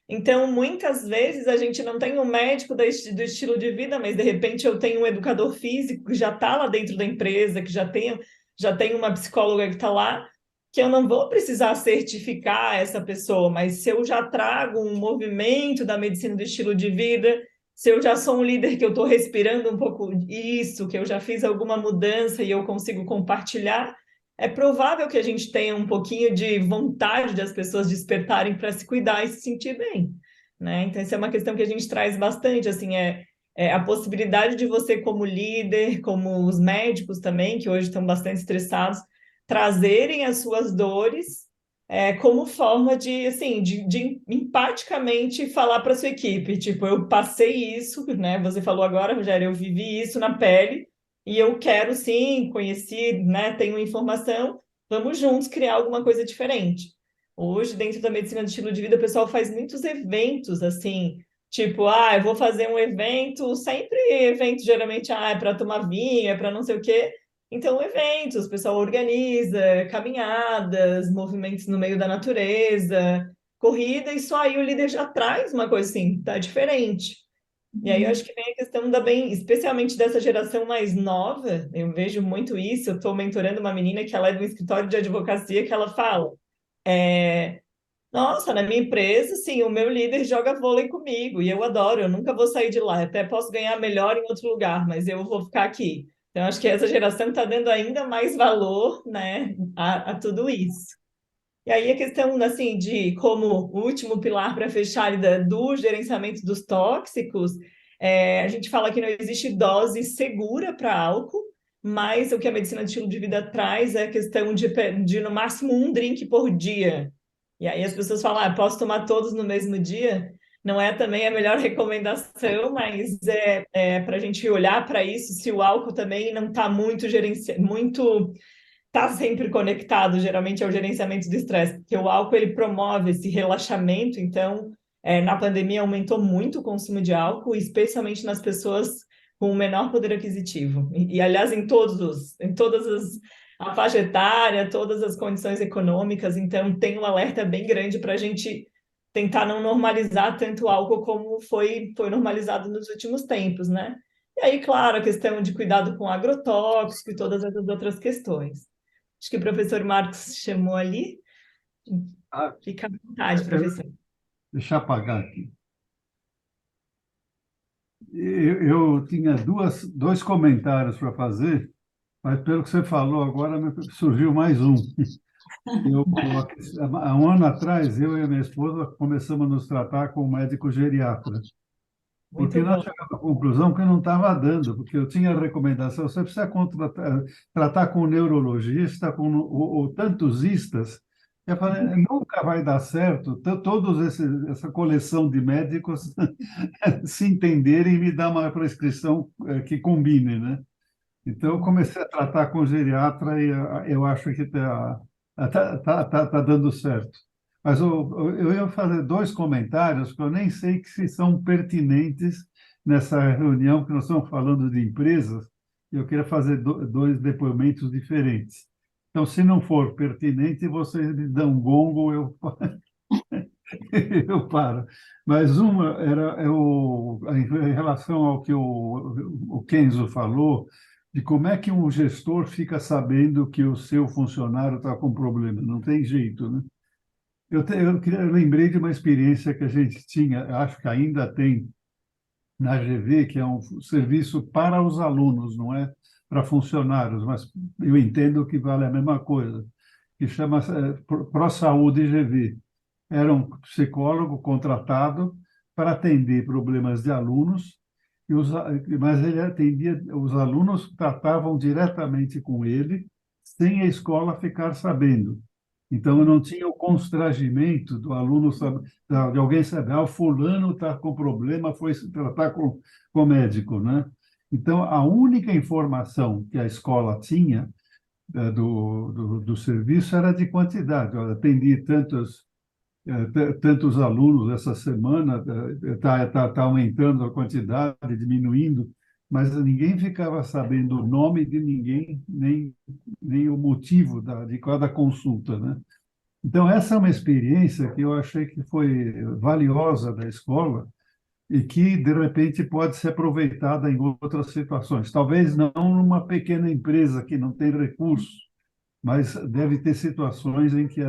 Então, muitas vezes a gente não tem um médico do estilo de vida, mas de repente eu tenho um educador físico que já está lá dentro da empresa, que já tem uma psicóloga que está lá, que eu não vou precisar certificar essa pessoa, mas se eu já trago um movimento da medicina do estilo de vida, se eu já sou um líder que eu estou respirando um pouco isso, que eu já fiz alguma mudança e eu consigo compartilhar, é provável que a gente tenha um pouquinho de vontade das pessoas despertarem para se cuidar e se sentir bem, né? Então, essa é uma questão que a gente traz bastante, assim, é a possibilidade de você como líder, como os médicos também, que hoje estão bastante estressados, trazerem as suas dores como forma de, assim, de empaticamente falar para sua equipe, tipo, eu passei isso, né? Você falou agora, Rogério, eu vivi isso na pele, e eu quero sim, conheci, né, tenho informação, vamos juntos criar alguma coisa diferente. Hoje, dentro da medicina de estilo de vida, o pessoal faz muitos eventos, assim, tipo, eu vou fazer um evento, sempre evento geralmente, é para tomar vinho, é para não sei o quê. Então, eventos, o pessoal organiza, caminhadas, movimentos no meio da natureza, corrida, e só aí o líder já traz uma coisa assim, tá diferente. E aí eu acho que vem a questão da bem, especialmente dessa geração mais nova, eu vejo muito isso, eu estou mentorando uma menina que ela é do escritório de advocacia, que ela fala, nossa, na minha empresa, sim, o meu líder joga vôlei comigo, e eu adoro, eu nunca vou sair de lá, até posso ganhar melhor em outro lugar, mas eu vou ficar aqui. Então, acho que essa geração está dando ainda mais valor, né, a tudo isso. E aí a questão, assim, de como último pilar para fechar do gerenciamento dos tóxicos, a gente fala que não existe dose segura para álcool, mas o que a medicina de estilo de vida traz é a questão de no máximo um drink por dia. E aí as pessoas falam, posso tomar todos no mesmo dia? Não é também a melhor recomendação, mas para a gente olhar para isso, se o álcool também não está muito está sempre conectado, geralmente, ao gerenciamento do estresse, porque o álcool ele promove esse relaxamento, então, na pandemia aumentou muito o consumo de álcool, especialmente nas pessoas com menor poder aquisitivo. Aliás, em todas a faixa etária, todas as condições econômicas, então tem um alerta bem grande para a gente tentar não normalizar tanto o álcool como foi normalizado nos últimos tempos, né? E aí, claro, a questão de cuidado com agrotóxico e todas essas outras questões. Acho que o professor Marcos chamou ali. Ah, Fica à vontade, professor. deixa eu apagar aqui. Eu tinha dois comentários para fazer, mas pelo que você falou agora, surgiu mais um. Há um ano atrás, eu e a minha esposa começamos a nos tratar com um médico geriatra, porque Muito nós bom. chegamos à conclusão que não estava dando, porque eu tinha a recomendação, você precisa tratar com um neurologista, ou tantos istas. Eu falei, nunca vai dar certo, essa coleção de médicos se entenderem e me dar uma prescrição que combine, né? Então, eu comecei a tratar com geriatra e eu acho que tá dando certo. Mas eu ia fazer dois comentários que eu nem sei se são pertinentes nessa reunião, que nós estamos falando de empresas, e eu queria fazer dois depoimentos diferentes. Então, se não for pertinente, vocês me dão um gongo, eu paro. Mas uma em relação ao que o Kenzo falou, de como é que um gestor fica sabendo que o seu funcionário está com problema. Não tem jeito, né? Eu lembrei de uma experiência que a gente tinha, acho que ainda tem na GV, que é um serviço para os alunos, não é para funcionários, mas eu entendo que vale a mesma coisa, que chama ProSaúde GV. Era um psicólogo contratado para atender problemas de alunos, mas ele atendia, os alunos tratavam diretamente com ele, sem a escola ficar sabendo. Então, eu não tinha o constrangimento do aluno, de alguém saber, o fulano está com problema, foi se tratar com o médico, né? Então, a única informação que a escola tinha do serviço era de quantidade. Eu atendi tantos alunos essa semana, está aumentando a quantidade, diminuindo, mas ninguém ficava sabendo o nome de ninguém, nem o motivo de cada consulta, né? Então, essa é uma experiência que eu achei que foi valiosa da escola e que, de repente, pode ser aproveitada em outras situações. Talvez não numa pequena empresa que não tem recursos, mas deve ter situações em que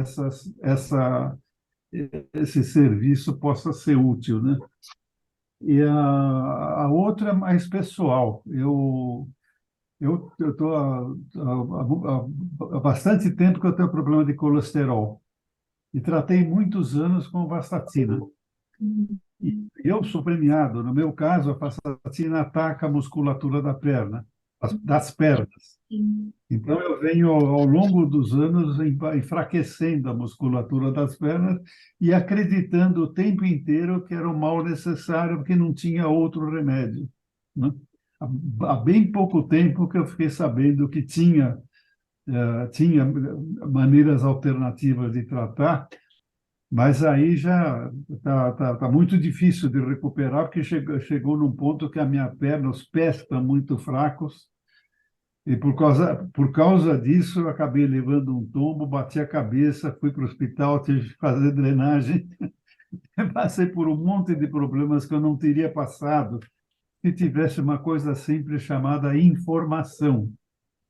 esse serviço possa ser útil, né? E a outra é mais pessoal. Eu estou há bastante tempo que eu tenho problema de colesterol e tratei muitos anos com vastatina. E eu sou premiado. No meu caso, a vastatina ataca a musculatura da perna, das pernas. Então, eu venho, ao longo dos anos, enfraquecendo a musculatura das pernas e acreditando o tempo inteiro que era o mal necessário, porque não tinha outro remédio, né? Há bem pouco tempo que eu fiquei sabendo que tinha maneiras alternativas de tratar, mas aí já tá muito difícil de recuperar, porque chegou num ponto que a minha perna, os pés estão muito fracos, e por causa disso, eu acabei levando um tombo, bati a cabeça, fui para o hospital, tive que fazer drenagem. Passei por um monte de problemas que eu não teria passado se tivesse uma coisa simples chamada informação.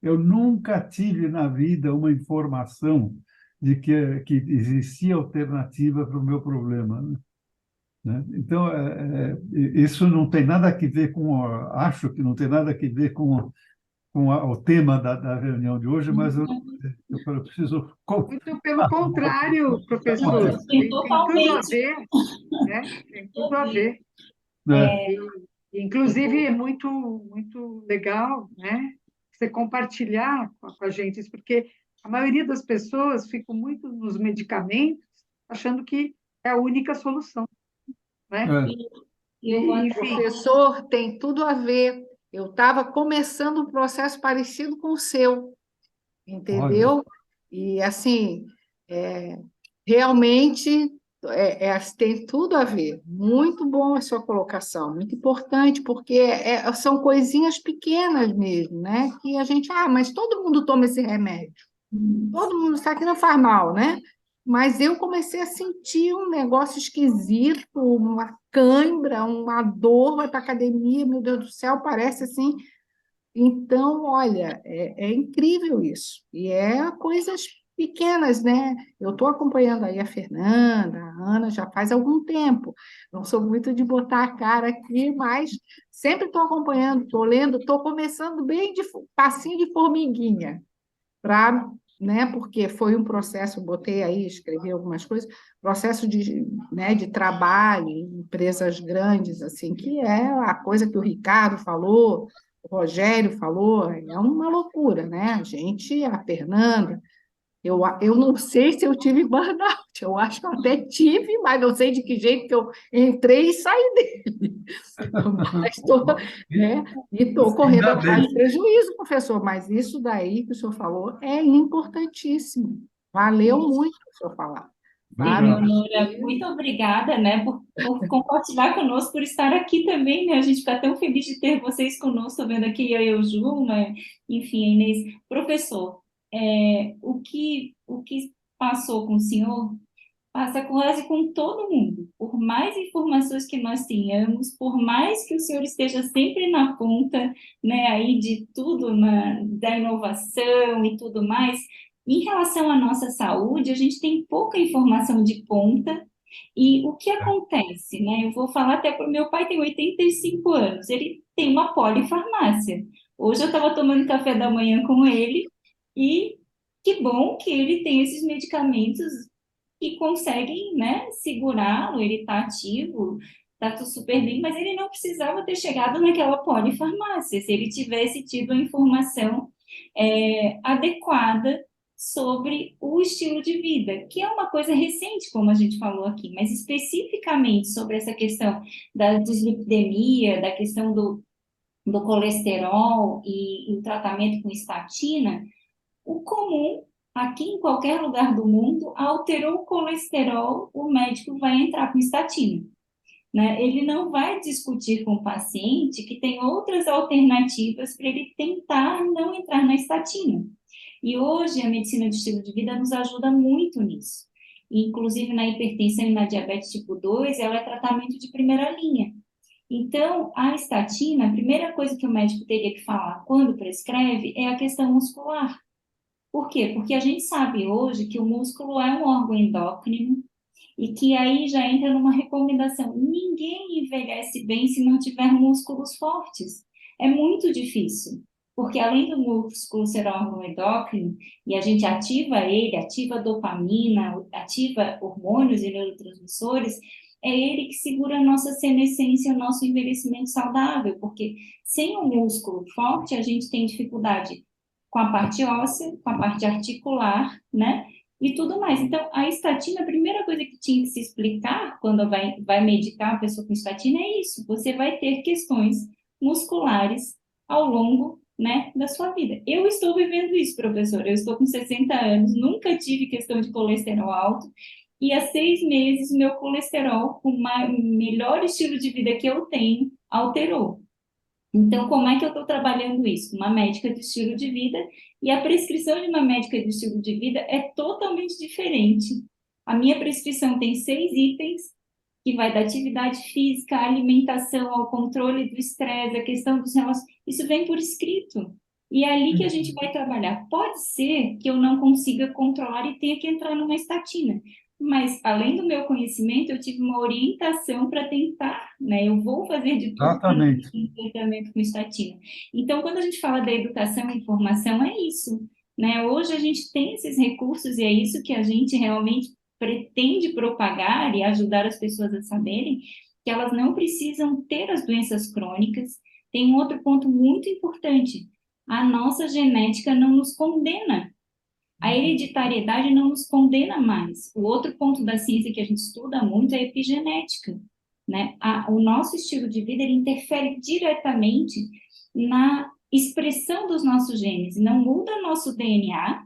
Eu nunca tive na vida uma informação de que existia alternativa para o meu problema, né? Então, isso não tem nada a ver acho que não tem nada a ver com o tema da reunião de hoje, mas eu preciso... Muito pelo contrário, professor. Tem tudo a ver, né? Tem tudo a ver. Inclusive, é muito, muito legal, né? Você compartilhar com a gente isso, porque a maioria das pessoas fica muito nos medicamentos, achando que é a única solução, né? Enfim, professor, tem tudo a ver. Eu estava começando um processo parecido com o seu, entendeu? Olha. E, assim, realmente tem tudo a ver. Muito bom a sua colocação, muito importante, porque são coisinhas pequenas mesmo, né? Que a gente, mas todo mundo toma esse remédio. Todo mundo sabe que não faz mal, né? mas eu comecei a sentir um negócio esquisito, uma cãibra, uma dor, vai para a academia, meu Deus do céu, parece assim. Então, olha, é incrível isso. E é coisas pequenas, né? Eu estou acompanhando aí a Fernanda, a Ana, já faz algum tempo. Não sou muito de botar a cara aqui, mas sempre estou acompanhando, estou lendo, estou começando bem de passinho de formiguinha, para, né? Porque foi um processo, botei aí, escrevi algumas coisas, processo de trabalho em empresas grandes, assim, que é a coisa que o Ricardo falou, o Rogério falou, é uma loucura, né? A Fernanda, eu não sei se eu tive burnout, eu acho que eu até tive, mas não sei de que jeito que eu entrei e saí dele. Mas estou, né? E estou correndo Ainda atrás bem. de prejuízo, professor, mas isso daí que o senhor falou é importantíssimo. Valeu muito o senhor falar. Sabe? Verdade. Eleonora, muito obrigada, né, por compartilhar conosco, por estar aqui também, né? A gente fica tão feliz de ter vocês conosco. Estou vendo aqui eu, Juma, enfim, a Inês. Professor, o que passou com o senhor passa quase com todo mundo. Por mais informações que nós tenhamos, por mais que o senhor esteja sempre na ponta, né, aí de tudo, da inovação e tudo mais, em relação à nossa saúde, a gente tem pouca informação de ponta. E o que acontece, né? Eu vou falar até para o meu pai, tem 85 anos, ele tem uma polifarmácia. Hoje eu estava tomando café da manhã com ele e que bom que ele tem esses medicamentos que conseguem, né, segurá-lo, ele está ativo, está tudo super bem, mas ele não precisava ter chegado naquela polifarmácia, se ele tivesse tido a informação adequada sobre o estilo de vida, que é uma coisa recente, como a gente falou aqui, mas especificamente sobre essa questão da dislipidemia, da questão do colesterol e o tratamento com estatina, o comum, aqui em qualquer lugar do mundo, alterou o colesterol, o médico vai entrar com estatina, né? Ele não vai discutir com o paciente que tem outras alternativas para ele tentar não entrar na estatina. E hoje a medicina de estilo de vida nos ajuda muito nisso. Inclusive na hipertensão e na diabetes tipo 2, ela é tratamento de primeira linha. Então, a estatina, a primeira coisa que o médico teria que falar quando prescreve é a questão muscular. Por quê? Porque a gente sabe hoje que o músculo é um órgão endócrino e que aí já entra numa recomendação. Ninguém envelhece bem se não tiver músculos fortes. É muito difícil, porque além do músculo ser órgão endócrino, e a gente ativa ele, ativa dopamina, ativa hormônios e neurotransmissores, é ele que segura a nossa senescência, o nosso envelhecimento saudável, porque sem o músculo forte, a gente tem dificuldade com a parte óssea, com a parte articular, né? E tudo mais. Então, a estatina, a primeira coisa que tinha que se explicar quando vai medicar a pessoa com estatina é isso. Você vai ter questões musculares ao longo, né, da sua vida. Eu estou vivendo isso, professor. Eu estou com 60 anos, nunca tive questão de colesterol alto. E há 6 meses, meu colesterol, com o melhor estilo de vida que eu tenho, alterou. Então, como é que eu estou trabalhando isso? Uma médica de estilo de vida, e a prescrição de uma médica de estilo de vida é totalmente diferente. A minha prescrição tem 6 itens, que vai da atividade física, à alimentação, ao controle do estresse, a questão dos relacionamentos. Isso vem por escrito. E é ali que a gente vai trabalhar. Pode ser que eu não consiga controlar e tenha que entrar numa estatina. Mas, além do meu conhecimento, eu tive uma orientação para tentar, né? Eu vou fazer de tudo para não Exatamente. ter tratamento com estatina. Então, quando a gente fala da educação e informação, é isso, né? Hoje a gente tem esses recursos e é isso que a gente realmente pretende propagar e ajudar as pessoas a saberem que elas não precisam ter as doenças crônicas. Tem um outro ponto muito importante. A nossa genética não nos condena. A hereditariedade não nos condena mais. O outro ponto da ciência que a gente estuda muito é a epigenética, né? O nosso estilo de vida ele interfere diretamente na expressão dos nossos genes. Não muda nosso DNA,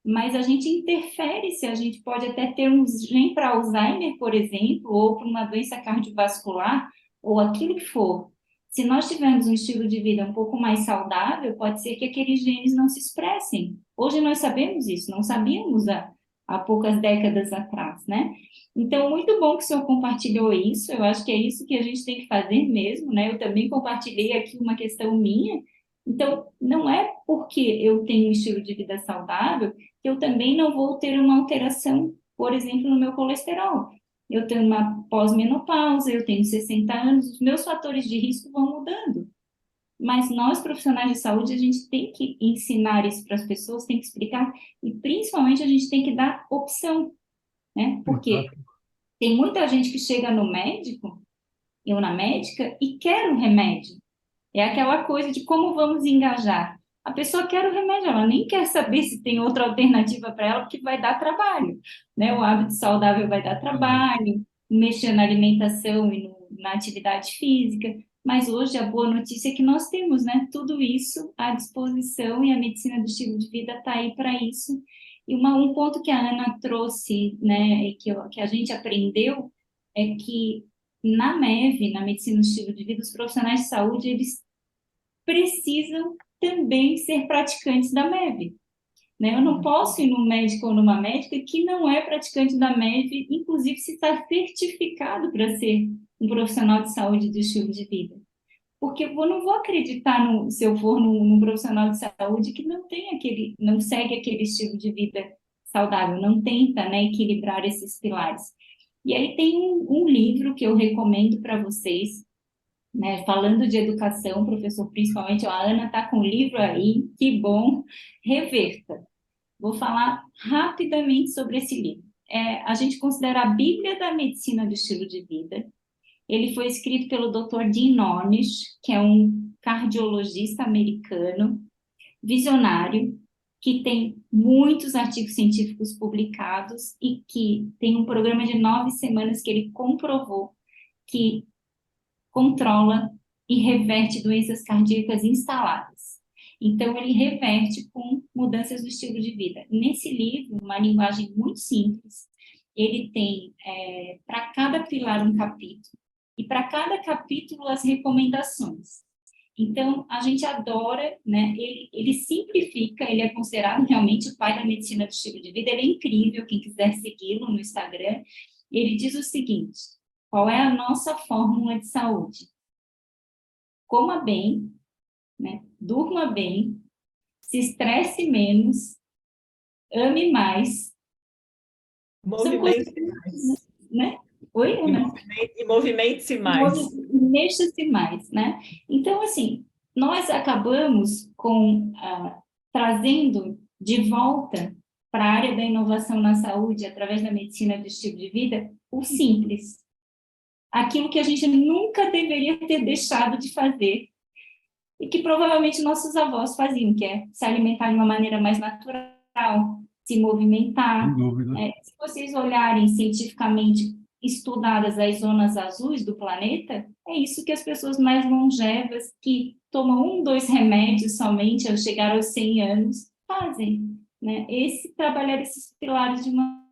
mas a gente interfere se a gente pode até ter um gene para Alzheimer, por exemplo, ou para uma doença cardiovascular, ou aquilo que for. Se nós tivermos um estilo de vida um pouco mais saudável, pode ser que aqueles genes não se expressem. Hoje nós sabemos isso, não sabíamos há há poucas décadas atrás, né? Então, muito bom que o senhor compartilhou isso, eu acho que é isso que a gente tem que fazer mesmo, né? Eu também compartilhei aqui uma questão minha, então, não é porque eu tenho um estilo de vida saudável que eu também não vou ter uma alteração, por exemplo, no meu colesterol. Eu tenho uma pós-menopausa, eu tenho 60 anos, os meus fatores de risco vão mudando. Mas nós, profissionais de saúde, a gente tem que ensinar isso para as pessoas, tem que explicar, e principalmente a gente tem que dar opção, né? Porque tem muita gente que chega no médico, eu na médica, e quer um remédio. É aquela coisa de como vamos engajar. A pessoa quer o remédio, ela nem quer saber se tem outra alternativa para ela, porque vai dar trabalho, né? O hábito saudável vai dar trabalho, mexer na alimentação e na atividade física. Mas hoje a boa notícia é que nós temos, né? Tudo isso à disposição e a medicina do estilo de vida está aí para isso. E um ponto que a Ana trouxe, né, e que a gente aprendeu, é que na MEV, na medicina do estilo de vida, os profissionais de saúde, eles precisam também ser praticantes da MEV, né? Eu não posso ir num médico ou numa médica que não é praticante da MEV, inclusive se está certificado para ser um profissional de saúde do estilo de vida. Porque eu não vou acreditar se eu for num profissional de saúde que não segue aquele estilo de vida saudável, não tenta, né, equilibrar esses pilares. E aí tem um livro que eu recomendo para vocês, né, falando de educação, professor, principalmente, a Ana está com o livro aí, que bom, Reverta. Vou falar rapidamente sobre esse livro. A gente considera a Bíblia da Medicina do Estilo de Vida. Ele foi escrito pelo Dr. Dean Ornish, que é um cardiologista americano, visionário, que tem muitos artigos científicos publicados e que tem um programa de 9 semanas que ele comprovou que controla e reverte doenças cardíacas instaladas. Então, ele reverte com mudanças do estilo de vida. Nesse livro, uma linguagem muito simples, ele tem para cada pilar um capítulo, e para cada capítulo as recomendações. Então, a gente adora, né? Ele simplifica, ele é considerado realmente o pai da medicina do estilo de vida, ele é incrível, quem quiser segui-lo no Instagram. Ele diz o seguinte: qual é a nossa fórmula de saúde? Coma bem, né? Durma bem, se estresse menos, ame mais. Movimente mais. Né? Oi, Ana? E movimente-se mais. Mexa-se mais, né? Então, assim, nós acabamos trazendo de volta para a área da inovação na saúde, através da medicina do estilo de vida, o simples. Aquilo que a gente nunca deveria ter deixado de fazer e que provavelmente nossos avós faziam, que é se alimentar de uma maneira mais natural, se movimentar. Sem dúvida. Se vocês olharem cientificamente estudadas as zonas azuis do planeta, é isso que as pessoas mais longevas, que tomam 1, 2 remédios somente ao chegar aos 100 anos, fazem, né? Trabalhar esses pilares de uma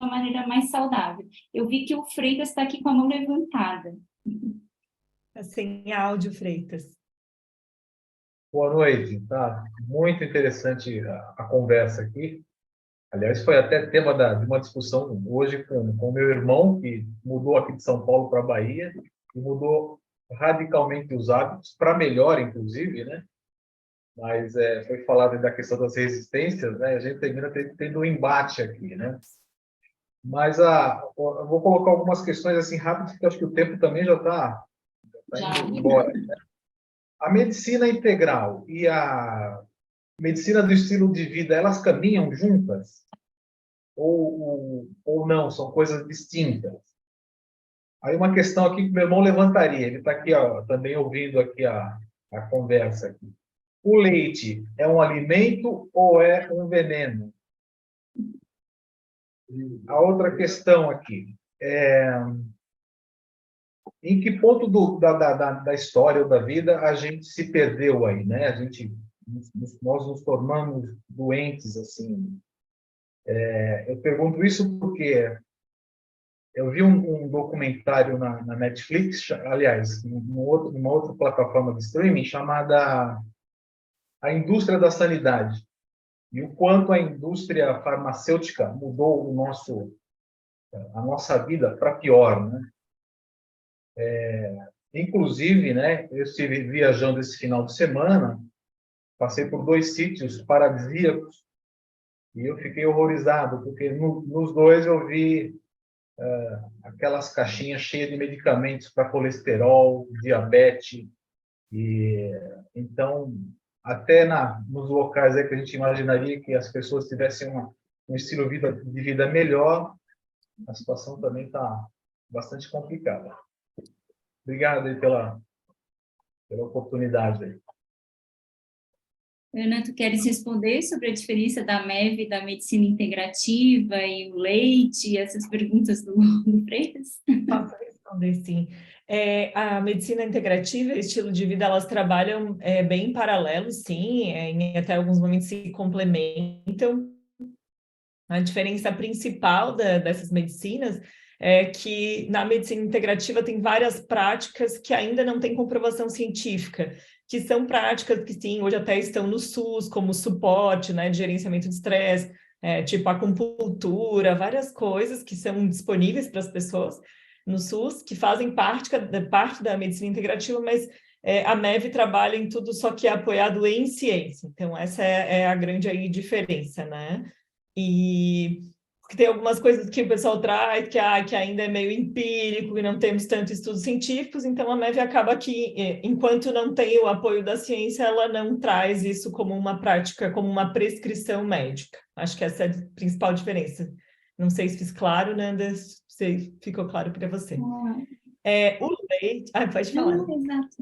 maneira mais saudável. Eu vi que o Freitas está aqui com a mão levantada. Sem áudio, Freitas. Boa noite, tá muito interessante a conversa aqui. Aliás, foi até tema de uma discussão hoje com meu irmão, que mudou aqui de São Paulo para a Bahia, e mudou radicalmente os hábitos, para melhor, inclusive, né? Mas foi falado da questão das resistências, né? A gente termina tendo um embate aqui, né? Mas eu vou colocar algumas questões assim rápidas, porque acho que o tempo também já está indo embora, né? A medicina integral e a medicina do estilo de vida, elas caminham juntas? Ou não? São coisas distintas? Aí uma questão aqui que meu irmão levantaria, ele está aqui também ouvindo aqui a conversa aqui. O leite é um alimento ou é um veneno? A outra questão aqui em que ponto da história ou da vida a gente se perdeu aí, né? Nós nos tornamos doentes, assim. Eu pergunto isso porque eu vi um documentário na Netflix, aliás, numa outra plataforma de streaming, chamada A Indústria da Sanidade, e o quanto a indústria farmacêutica mudou a nossa vida para pior, né? Inclusive, né, eu estive viajando esse final de semana, passei por 2 sítios paradisíacos e eu fiquei horrorizado, porque nos dois eu vi aquelas caixinhas cheias de medicamentos para colesterol, diabetes, e então até nos locais aí que a gente imaginaria que as pessoas tivessem um estilo de vida melhor, a situação também está bastante complicada. Obrigado aí pela oportunidade aí. Ana, tu queres responder sobre a diferença da MEV, da medicina integrativa e o leite, essas perguntas do Freitas? Posso responder, sim. A medicina integrativa e o estilo de vida, elas trabalham bem em paralelo, sim, em até alguns momentos se complementam. A diferença principal dessas medicinas é que na medicina integrativa tem várias práticas que ainda não têm comprovação científica, que são práticas que, sim, hoje até estão no SUS, como suporte, né, de gerenciamento de estresse, tipo acupuntura, várias coisas que são disponíveis para as pessoas no SUS, que fazem parte da medicina integrativa, mas a MEV trabalha em tudo, só que é apoiado em ciência. Então, essa é a grande aí diferença, né? E porque tem algumas coisas que o pessoal traz que ainda é meio empírico e não temos tantos estudos científicos, então a MEV acaba que, enquanto não tem o apoio da ciência, ela não traz isso como uma prática, como uma prescrição médica. Acho que essa é a principal diferença. Não sei se fiz claro, Nanda, se ficou claro para você. O leite... pode falar. Não, exato.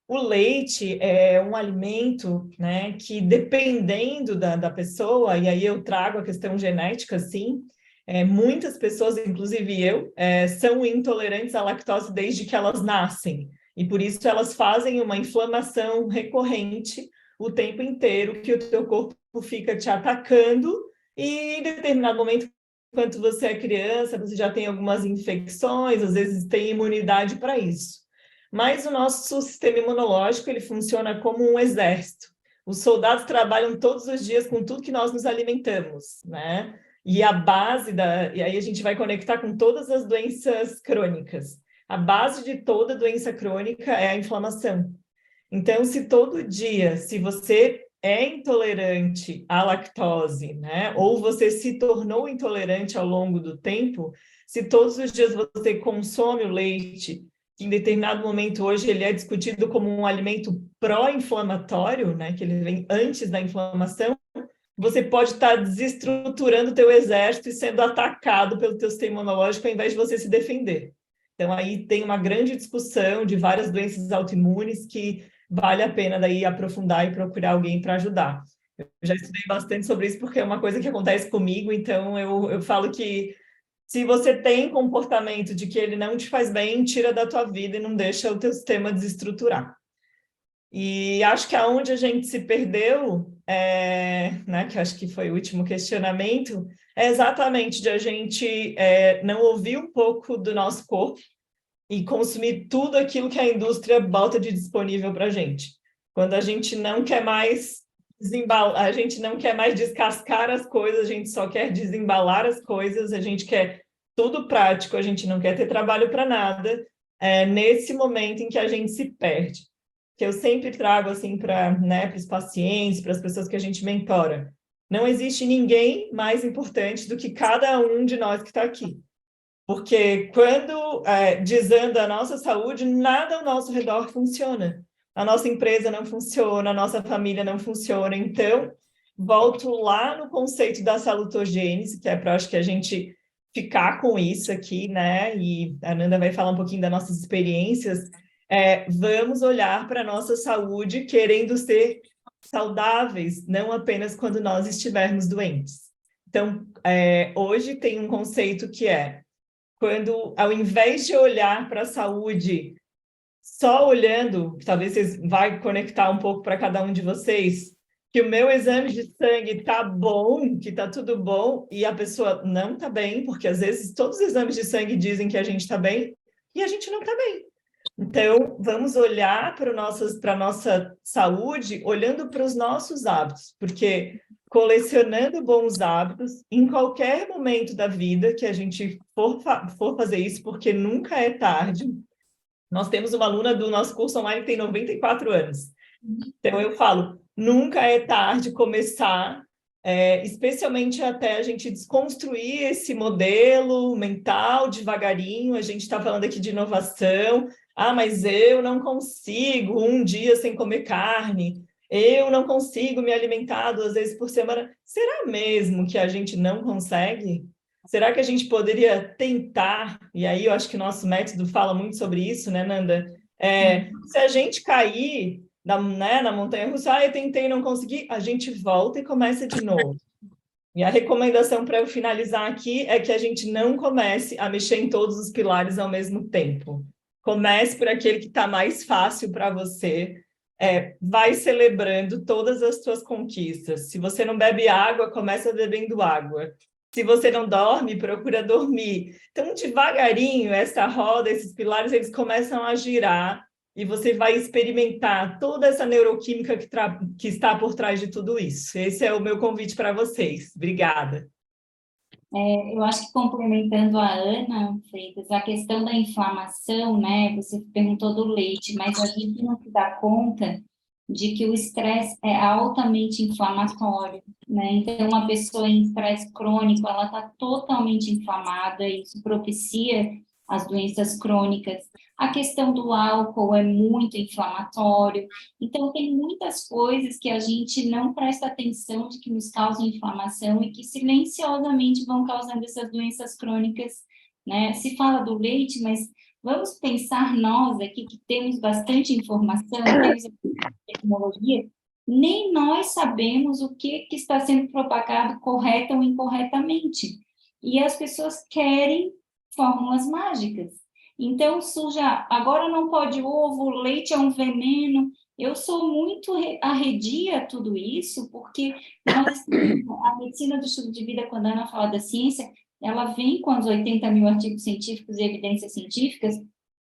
O leite é um alimento, né, que dependendo da pessoa, e aí eu trago a questão genética, sim, muitas pessoas, inclusive eu, são intolerantes à lactose desde que elas nascem, e por isso elas fazem uma inflamação recorrente o tempo inteiro, que o teu corpo fica te atacando, e em determinado momento, enquanto você é criança, você já tem algumas infecções, às vezes tem imunidade para isso. Mas o nosso sistema imunológico, ele funciona como um exército. Os soldados trabalham todos os dias com tudo que nós nos alimentamos, né? E a base e aí a gente vai conectar com todas as doenças crônicas. A base de toda doença crônica é a inflamação. Então, se todo dia, se você é intolerante à lactose, né? Ou você se tornou intolerante ao longo do tempo, se todos os dias você consome o leite, que em determinado momento hoje ele é discutido como um alimento pró-inflamatório, né, que ele vem antes da inflamação, você pode estar desestruturando o teu exército e sendo atacado pelo teu sistema imunológico ao invés de você se defender. Então aí tem uma grande discussão de várias doenças autoimunes que vale a pena daí aprofundar e procurar alguém para ajudar. Eu já estudei bastante sobre isso porque é uma coisa que acontece comigo, então eu falo que se você tem comportamento de que ele não te faz bem, tira da tua vida e não deixa o teu sistema desestruturar. E acho que aonde a gente se perdeu, né, que acho que foi o último questionamento, é exatamente de a gente não ouvir um pouco do nosso corpo e consumir tudo aquilo que a indústria bota de disponível para a gente. Quando a gente não quer mais a gente não quer mais descascar as coisas, a gente só quer desembalar as coisas, a gente quer tudo prático, a gente não quer ter trabalho para nada, nesse momento em que a gente se perde. Que eu sempre trago assim para os pacientes, para as pessoas que a gente mentora. Não existe ninguém mais importante do que cada um de nós que está aqui. Porque quando desanda a nossa saúde, nada ao nosso redor funciona. A nossa empresa não funciona, a nossa família não funciona. Então, volto lá no conceito da salutogênese, que é para acho que a gente ficar com isso aqui, né? E a Nanda vai falar um pouquinho das nossas experiências. Vamos olhar para a nossa saúde querendo ser saudáveis, não apenas quando nós estivermos doentes. Então, hoje tem um conceito que quando, ao invés de olhar para a saúde, só olhando, talvez vocês vai conectar um pouco para cada um de vocês, que o meu exame de sangue está bom, que está tudo bom, e a pessoa não está bem, porque às vezes todos os exames de sangue dizem que a gente está bem, e a gente não está bem. Então, vamos olhar para a nossa saúde, olhando para os nossos hábitos, porque colecionando bons hábitos em qualquer momento da vida que a gente for fazer isso, porque nunca é tarde. Nós temos uma aluna do nosso curso online que tem 94 anos. Então, eu falo, nunca é tarde começar, especialmente até a gente desconstruir esse modelo mental devagarinho. A gente está falando aqui de inovação. Ah, mas eu não consigo um dia sem comer carne. Eu não consigo me alimentar 2 vezes por semana. Será mesmo que a gente não consegue? Será que a gente poderia tentar? E aí eu acho que o nosso método fala muito sobre isso, né, Nanda? Se a gente cair na montanha-russa, eu tentei, não consegui, a gente volta e começa de novo. E a recomendação para eu finalizar aqui é que a gente não comece a mexer em todos os pilares ao mesmo tempo. Comece por aquele que está mais fácil para você. Vai celebrando todas as suas conquistas. Se você não bebe água, começa bebendo água. Se você não dorme, procura dormir. Então, devagarinho, essa roda, esses pilares, eles começam a girar e você vai experimentar toda essa neuroquímica que está por trás de tudo isso. Esse é o meu convite para vocês. Obrigada. Eu acho que complementando a Ana Freitas, a questão da inflamação, né? Você perguntou do leite, mas a gente não se dá conta de que o estresse é altamente inflamatório, né? Então, uma pessoa em estresse crônico, ela está totalmente inflamada, e isso propicia as doenças crônicas. A questão do álcool é muito inflamatório. Então, tem muitas coisas que a gente não presta atenção de que nos causam inflamação e que silenciosamente vão causando essas doenças crônicas, né? Se fala do leite, mas vamos pensar nós aqui que temos bastante informação, temos tecnologia, nem nós sabemos o que está sendo propagado correta ou incorretamente. E as pessoas querem fórmulas mágicas. Então, agora não pode ovo, leite é um veneno. Eu sou muito arredia a tudo isso, porque a medicina do estilo de vida, quando a Ana fala da ciência, ela vem com os 80 mil artigos científicos e evidências científicas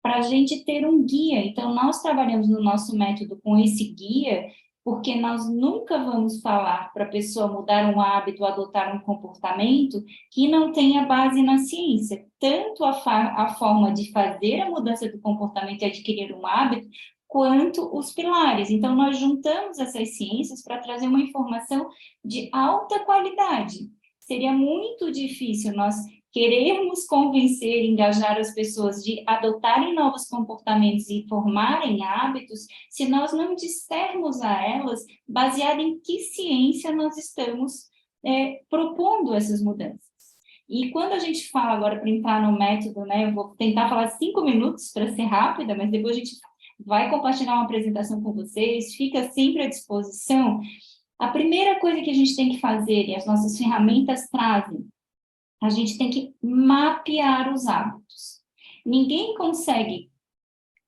para a gente ter um guia. Então, nós trabalhamos no nosso método com esse guia, porque nós nunca vamos falar para a pessoa mudar um hábito, adotar um comportamento que não tenha base na ciência. Tanto a forma de fazer a mudança do comportamento e adquirir um hábito, quanto os pilares. Então, nós juntamos essas ciências para trazer uma informação de alta qualidade. Seria muito difícil nós querermos convencer e engajar as pessoas de adotarem novos comportamentos e formarem hábitos, se nós não dissermos a elas baseado em que ciência nós estamos propondo essas mudanças. E quando a gente fala agora para entrar no método, né, eu vou tentar falar 5 minutos para ser rápida, mas depois a gente vai compartilhar uma apresentação com vocês, fica sempre à disposição. A primeira coisa que a gente tem que fazer, e as nossas ferramentas trazem, a gente tem que mapear os hábitos. Ninguém consegue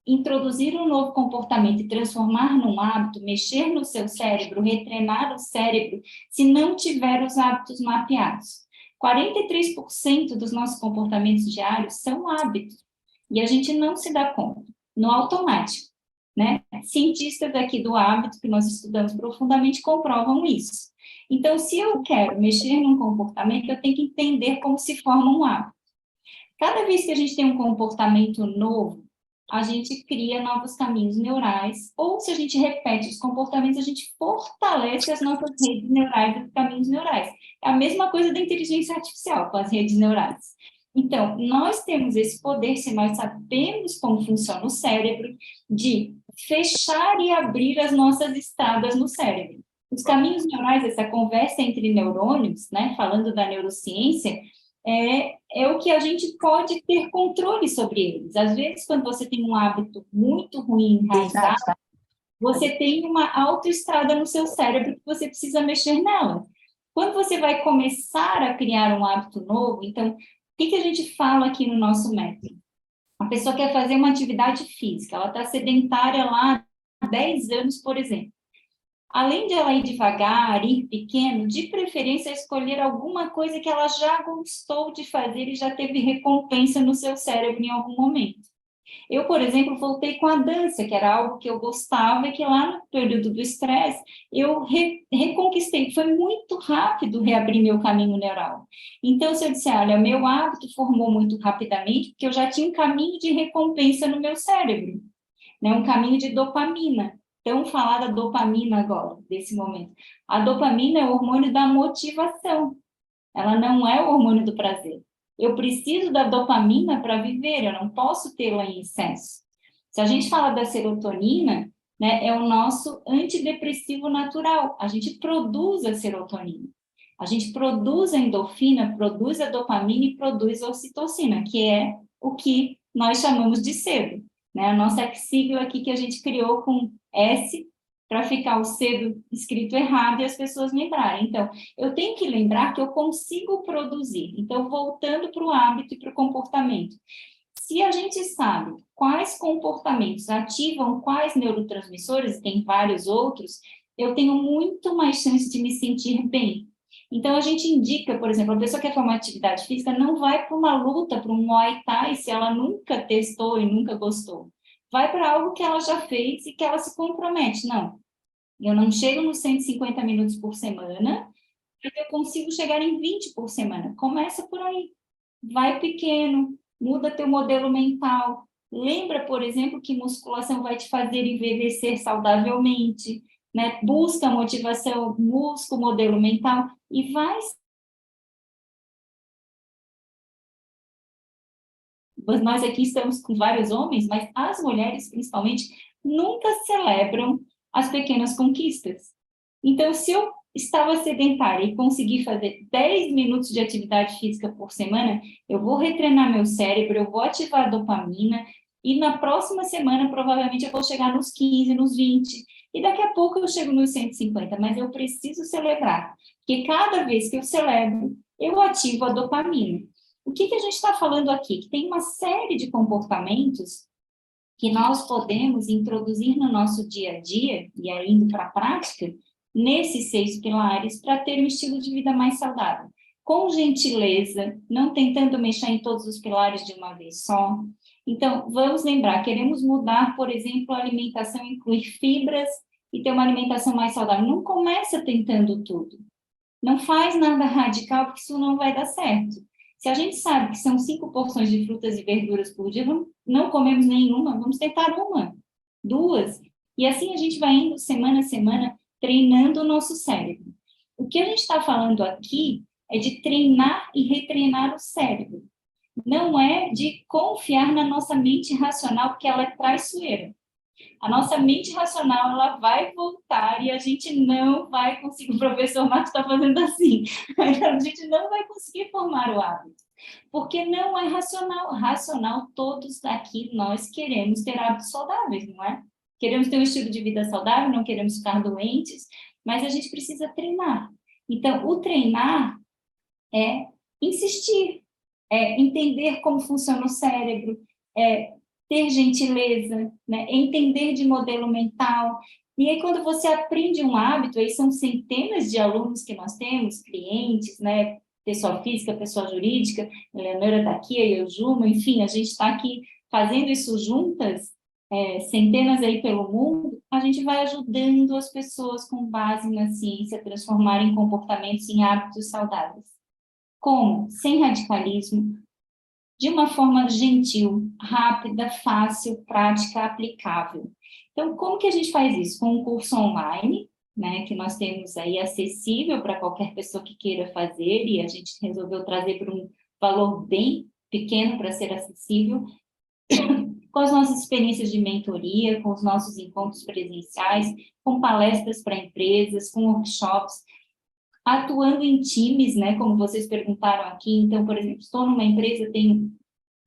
introduzir um novo comportamento e transformar num hábito, mexer no seu cérebro, retreinar o cérebro, se não tiver os hábitos mapeados. 43% dos nossos comportamentos diários são hábitos, e a gente não se dá conta, no automático, né? Cientistas aqui do hábito, que nós estudamos profundamente, comprovam isso. Então, se eu quero mexer num comportamento, eu tenho que entender como se forma um hábito. Cada vez que a gente tem um comportamento novo, a gente cria novos caminhos neurais, ou se a gente repete os comportamentos, a gente fortalece as nossas redes neurais e os caminhos neurais. É a mesma coisa da inteligência artificial com as redes neurais. Então, nós temos esse poder, se nós sabemos como funciona o cérebro, de fechar e abrir as nossas estradas no cérebro. Os caminhos neurais, essa conversa entre neurônios, né, falando da neurociência, é o que a gente pode ter controle sobre eles. Às vezes, quando você tem um hábito muito ruim, enraizado, você tem uma autoestrada no seu cérebro que você precisa mexer nela. Quando você vai começar a criar um hábito novo, então, o que a gente fala aqui no nosso método? A pessoa quer fazer uma atividade física, ela está sedentária lá há 10 anos, por exemplo. Além de ela ir devagar, ir pequeno, de preferência escolher alguma coisa que ela já gostou de fazer e já teve recompensa no seu cérebro em algum momento. Eu, por exemplo, voltei com a dança, que era algo que eu gostava e que lá no período do estresse eu reconquistei. Foi muito rápido reabrir meu caminho neural. Então, se eu disser, olha, meu hábito formou muito rapidamente, porque eu já tinha um caminho de recompensa no meu cérebro, né? Um caminho de dopamina. Então, falar da dopamina agora, desse momento. A dopamina é o hormônio da motivação. Ela não é o hormônio do prazer. Eu preciso da dopamina para viver, eu não posso tê-la em excesso. Se a gente fala da serotonina, né, é o nosso antidepressivo natural. A gente produz a serotonina. A gente produz a endorfina, produz a dopamina e produz a ocitocina, que é o que nós chamamos de cedo. Né? A nossa sigla aqui que a gente criou com S, para ficar o cedo escrito errado e as pessoas lembrarem. Então, eu tenho que lembrar que eu consigo produzir. Então, voltando para o hábito e para o comportamento. Se a gente sabe quais comportamentos ativam quais neurotransmissores, tem vários outros, eu tenho muito mais chance de me sentir bem. Então, a gente indica, por exemplo, a pessoa que quer fazer uma atividade física não vai para uma luta, para um Muay Thai, se ela nunca testou e nunca gostou. Vai para algo que ela já fez e que ela se compromete. Não, eu não chego nos 150 minutos por semana, porque eu consigo chegar em 20 por semana. Começa por aí. Vai pequeno, muda teu modelo mental. Lembra, por exemplo, que musculação vai te fazer envelhecer saudavelmente, né? Busca motivação, busca o modelo mental e vai. Nós aqui estamos com vários homens, mas as mulheres, principalmente, nunca celebram as pequenas conquistas. Então, se eu estava sedentária e consegui fazer 10 minutos de atividade física por semana, eu vou retreinar meu cérebro, eu vou ativar a dopamina, e na próxima semana, provavelmente, eu vou chegar nos 15, nos 20, e daqui a pouco eu chego nos 150, mas eu preciso celebrar, porque cada vez que eu celebro, eu ativo a dopamina. O que a gente está falando aqui? Que tem uma série de comportamentos que nós podemos introduzir no nosso dia a dia, e aí indo para a prática, nesses 6 pilares, para ter um estilo de vida mais saudável. Com gentileza, não tentando mexer em todos os pilares de uma vez só. Então, vamos lembrar, queremos mudar, por exemplo, a alimentação, incluir fibras e ter uma alimentação mais saudável. Não começa tentando tudo. Não faz nada radical, porque isso não vai dar certo. Se a gente sabe que são 5 porções de frutas e verduras por dia, não comemos nenhuma, vamos tentar 1, 2. E assim a gente vai indo semana a semana, treinando o nosso cérebro. O que a gente está falando aqui é de treinar e retreinar o cérebro. Não é de confiar na nossa mente racional, porque ela é traiçoeira. A nossa mente racional, ela vai voltar e a gente não vai conseguir, o professor Marcos está fazendo assim, a gente não vai conseguir formar o hábito, porque não é racional. Racional, todos aqui, nós queremos ter hábitos saudáveis, não é? Queremos ter um estilo de vida saudável, não queremos ficar doentes, mas a gente precisa treinar. Então, o treinar é insistir, é entender como funciona o cérebro, é ter gentileza, né? Entender de modelo mental. E aí, quando você aprende um hábito, aí são centenas de alunos que nós temos, clientes, né? Pessoa física, pessoa jurídica, a Leonora está aqui, eu, Juma, enfim, a gente está aqui fazendo isso juntas, centenas aí pelo mundo, a gente vai ajudando as pessoas com base na ciência a transformarem comportamentos em hábitos saudáveis. Como? Sem radicalismo, de uma forma gentil, rápida, fácil, prática, aplicável. Então, como que a gente faz isso? Com um curso online, né, que nós temos aí acessível para qualquer pessoa que queira fazer, e a gente resolveu trazer por um valor bem pequeno para ser acessível, com as nossas experiências de mentoria, com os nossos encontros presenciais, com palestras para empresas, com workshops, atuando em times, né, como vocês perguntaram aqui. Então, por exemplo, estou numa empresa, tenho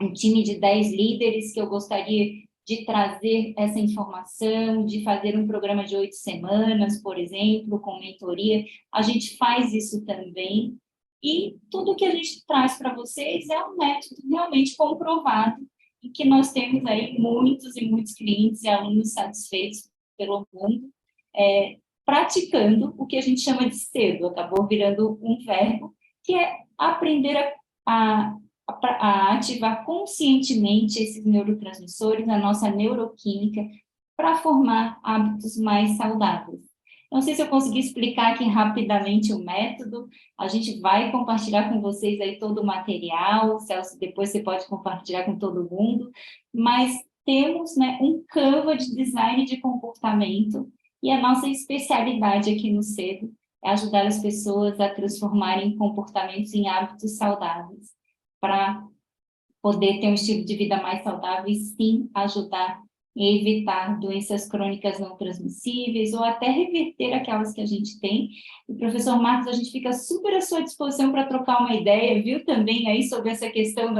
um time de 10 líderes que eu gostaria de trazer essa informação, de fazer um programa de 8 semanas, por exemplo, com mentoria. A gente faz isso também. E tudo que a gente traz para vocês é um método realmente comprovado e que nós temos aí muitos e muitos clientes e alunos satisfeitos pelo mundo, praticando o que a gente chama de cedo, acabou virando um verbo, que é aprender a a ativar conscientemente esses neurotransmissores, a nossa neuroquímica, para formar hábitos mais saudáveis. Não sei se eu consegui explicar aqui rapidamente o método. A gente vai compartilhar com vocês aí todo o material. Celso, depois você pode compartilhar com todo mundo. Mas temos, né, um Canva de design de comportamento e a nossa especialidade aqui no CEDO é ajudar as pessoas a transformarem comportamentos em hábitos saudáveis para poder ter um estilo de vida mais saudável e sim ajudar e evitar doenças crônicas não transmissíveis ou até reverter aquelas que a gente tem. E, professor Marcos, a gente fica super à sua disposição para trocar uma ideia, viu, também aí sobre essa questão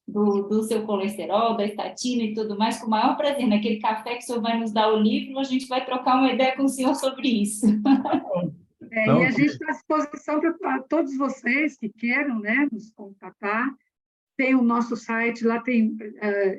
do seu colesterol, da estatina e tudo mais, com o maior prazer. Naquele café que o senhor vai nos dar o livro, a gente vai trocar uma ideia com o senhor sobre isso. E a gente está à disposição para todos vocês que queiram, né, nos contatar. Tem o nosso site, lá tem,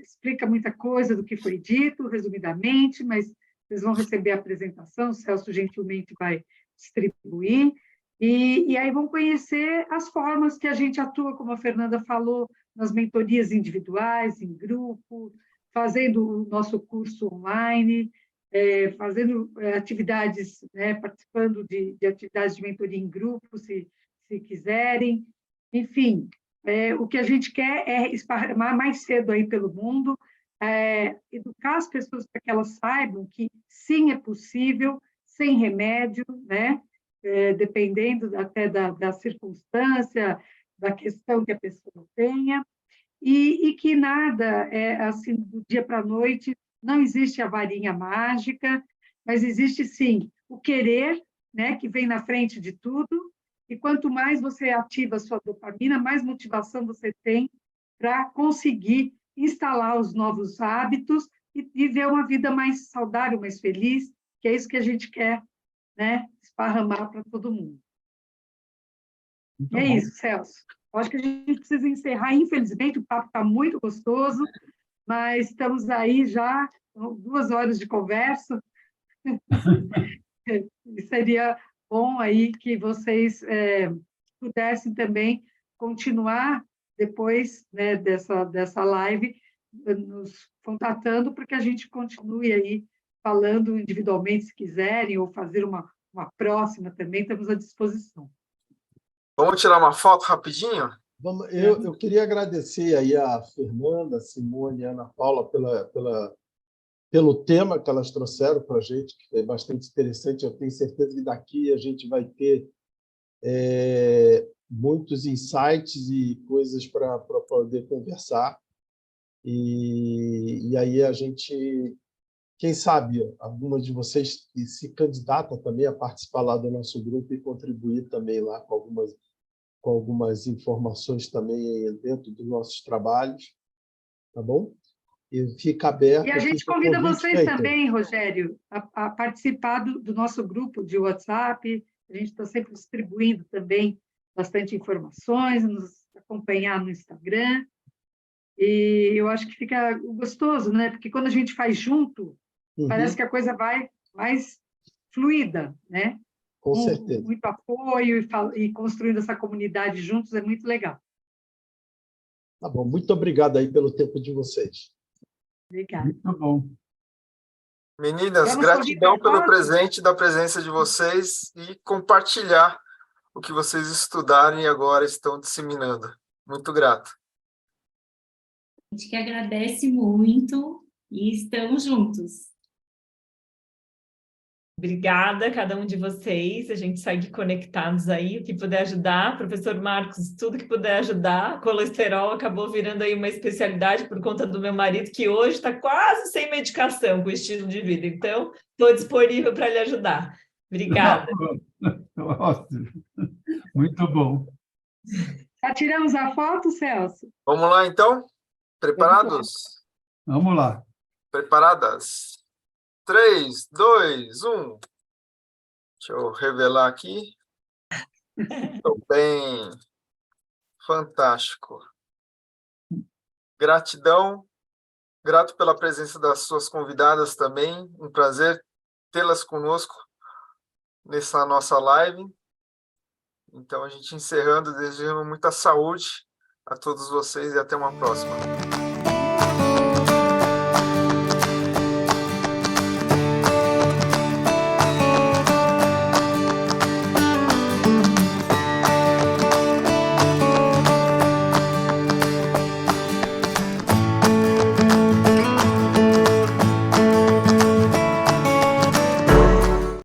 explica muita coisa do que foi dito, resumidamente, mas vocês vão receber a apresentação, o Celso gentilmente vai distribuir, e aí vão conhecer as formas que a gente atua, como a Fernanda falou, nas mentorias individuais, em grupo, fazendo o nosso curso online, fazendo atividades, né, participando de atividades de mentoria em grupo, se quiserem, enfim. O que a gente quer é esparramar mais cedo aí pelo mundo, educar as pessoas para que elas saibam que sim, é possível, sem remédio, né? Dependendo até da circunstância, da questão que a pessoa tenha, e que nada é assim, do dia para a noite, não existe a varinha mágica, mas existe sim o querer, né? Que vem na frente de tudo. E quanto mais você ativa a sua dopamina, mais motivação você tem para conseguir instalar os novos hábitos e viver uma vida mais saudável, mais feliz, que é isso que a gente quer, né, esparramar para todo mundo. Muito É bom. isso, Celso. Acho que a gente precisa encerrar, infelizmente, o papo está muito gostoso, mas estamos aí já, 2 horas de conversa, e seria bom aí que vocês pudessem também continuar depois, né, dessa live, nos contatando para que a gente continue aí falando individualmente, se quiserem, ou fazer uma próxima também, estamos à disposição. Vamos tirar uma foto rapidinho? Eu queria agradecer aí a Fernanda, a Simone e a Ana Paula pelo tema que elas trouxeram para a gente, que é bastante interessante. Eu tenho certeza que daqui a gente vai ter muitos insights e coisas para poder conversar. E aí a gente, quem sabe, algumas de vocês se candidatam também a participar lá do nosso grupo e contribuir também lá com algumas informações também dentro dos nossos trabalhos, tá bom? E fica aberto. E a gente convida vocês também, Rogério, a participar do nosso grupo de WhatsApp. A gente está sempre distribuindo também bastante informações, nos acompanhar no Instagram. E eu acho que fica gostoso, né? Porque quando a gente faz junto, parece que a coisa vai mais fluida, né? Com certeza. Muito apoio e construindo essa comunidade juntos é muito legal. Tá bom, muito obrigado aí pelo tempo de vocês. Obrigada. Muito bom. Meninas, gratidão pelo presente da presença de vocês e compartilhar o que vocês estudaram e agora estão disseminando. Muito grato. A gente que agradece muito e estamos juntos. Obrigada a cada um de vocês, a gente segue conectados aí, o que puder ajudar. Professor Marcos, tudo que puder ajudar. Colesterol acabou virando aí uma especialidade por conta do meu marido, que hoje está quase sem medicação com o estilo de vida. Então, estou disponível para lhe ajudar. Obrigada. Ótimo. Muito bom. Já tiramos a foto, Celso? Vamos lá, então? Preparados? Vamos lá. Preparadas? 3, 2, 1. Deixa eu revelar aqui. Estou bem. Fantástico. Gratidão. Grato pela presença das suas convidadas também. Um prazer tê-las conosco nessa nossa live. Então, a gente encerrando, desejando muita saúde a todos vocês e até uma próxima.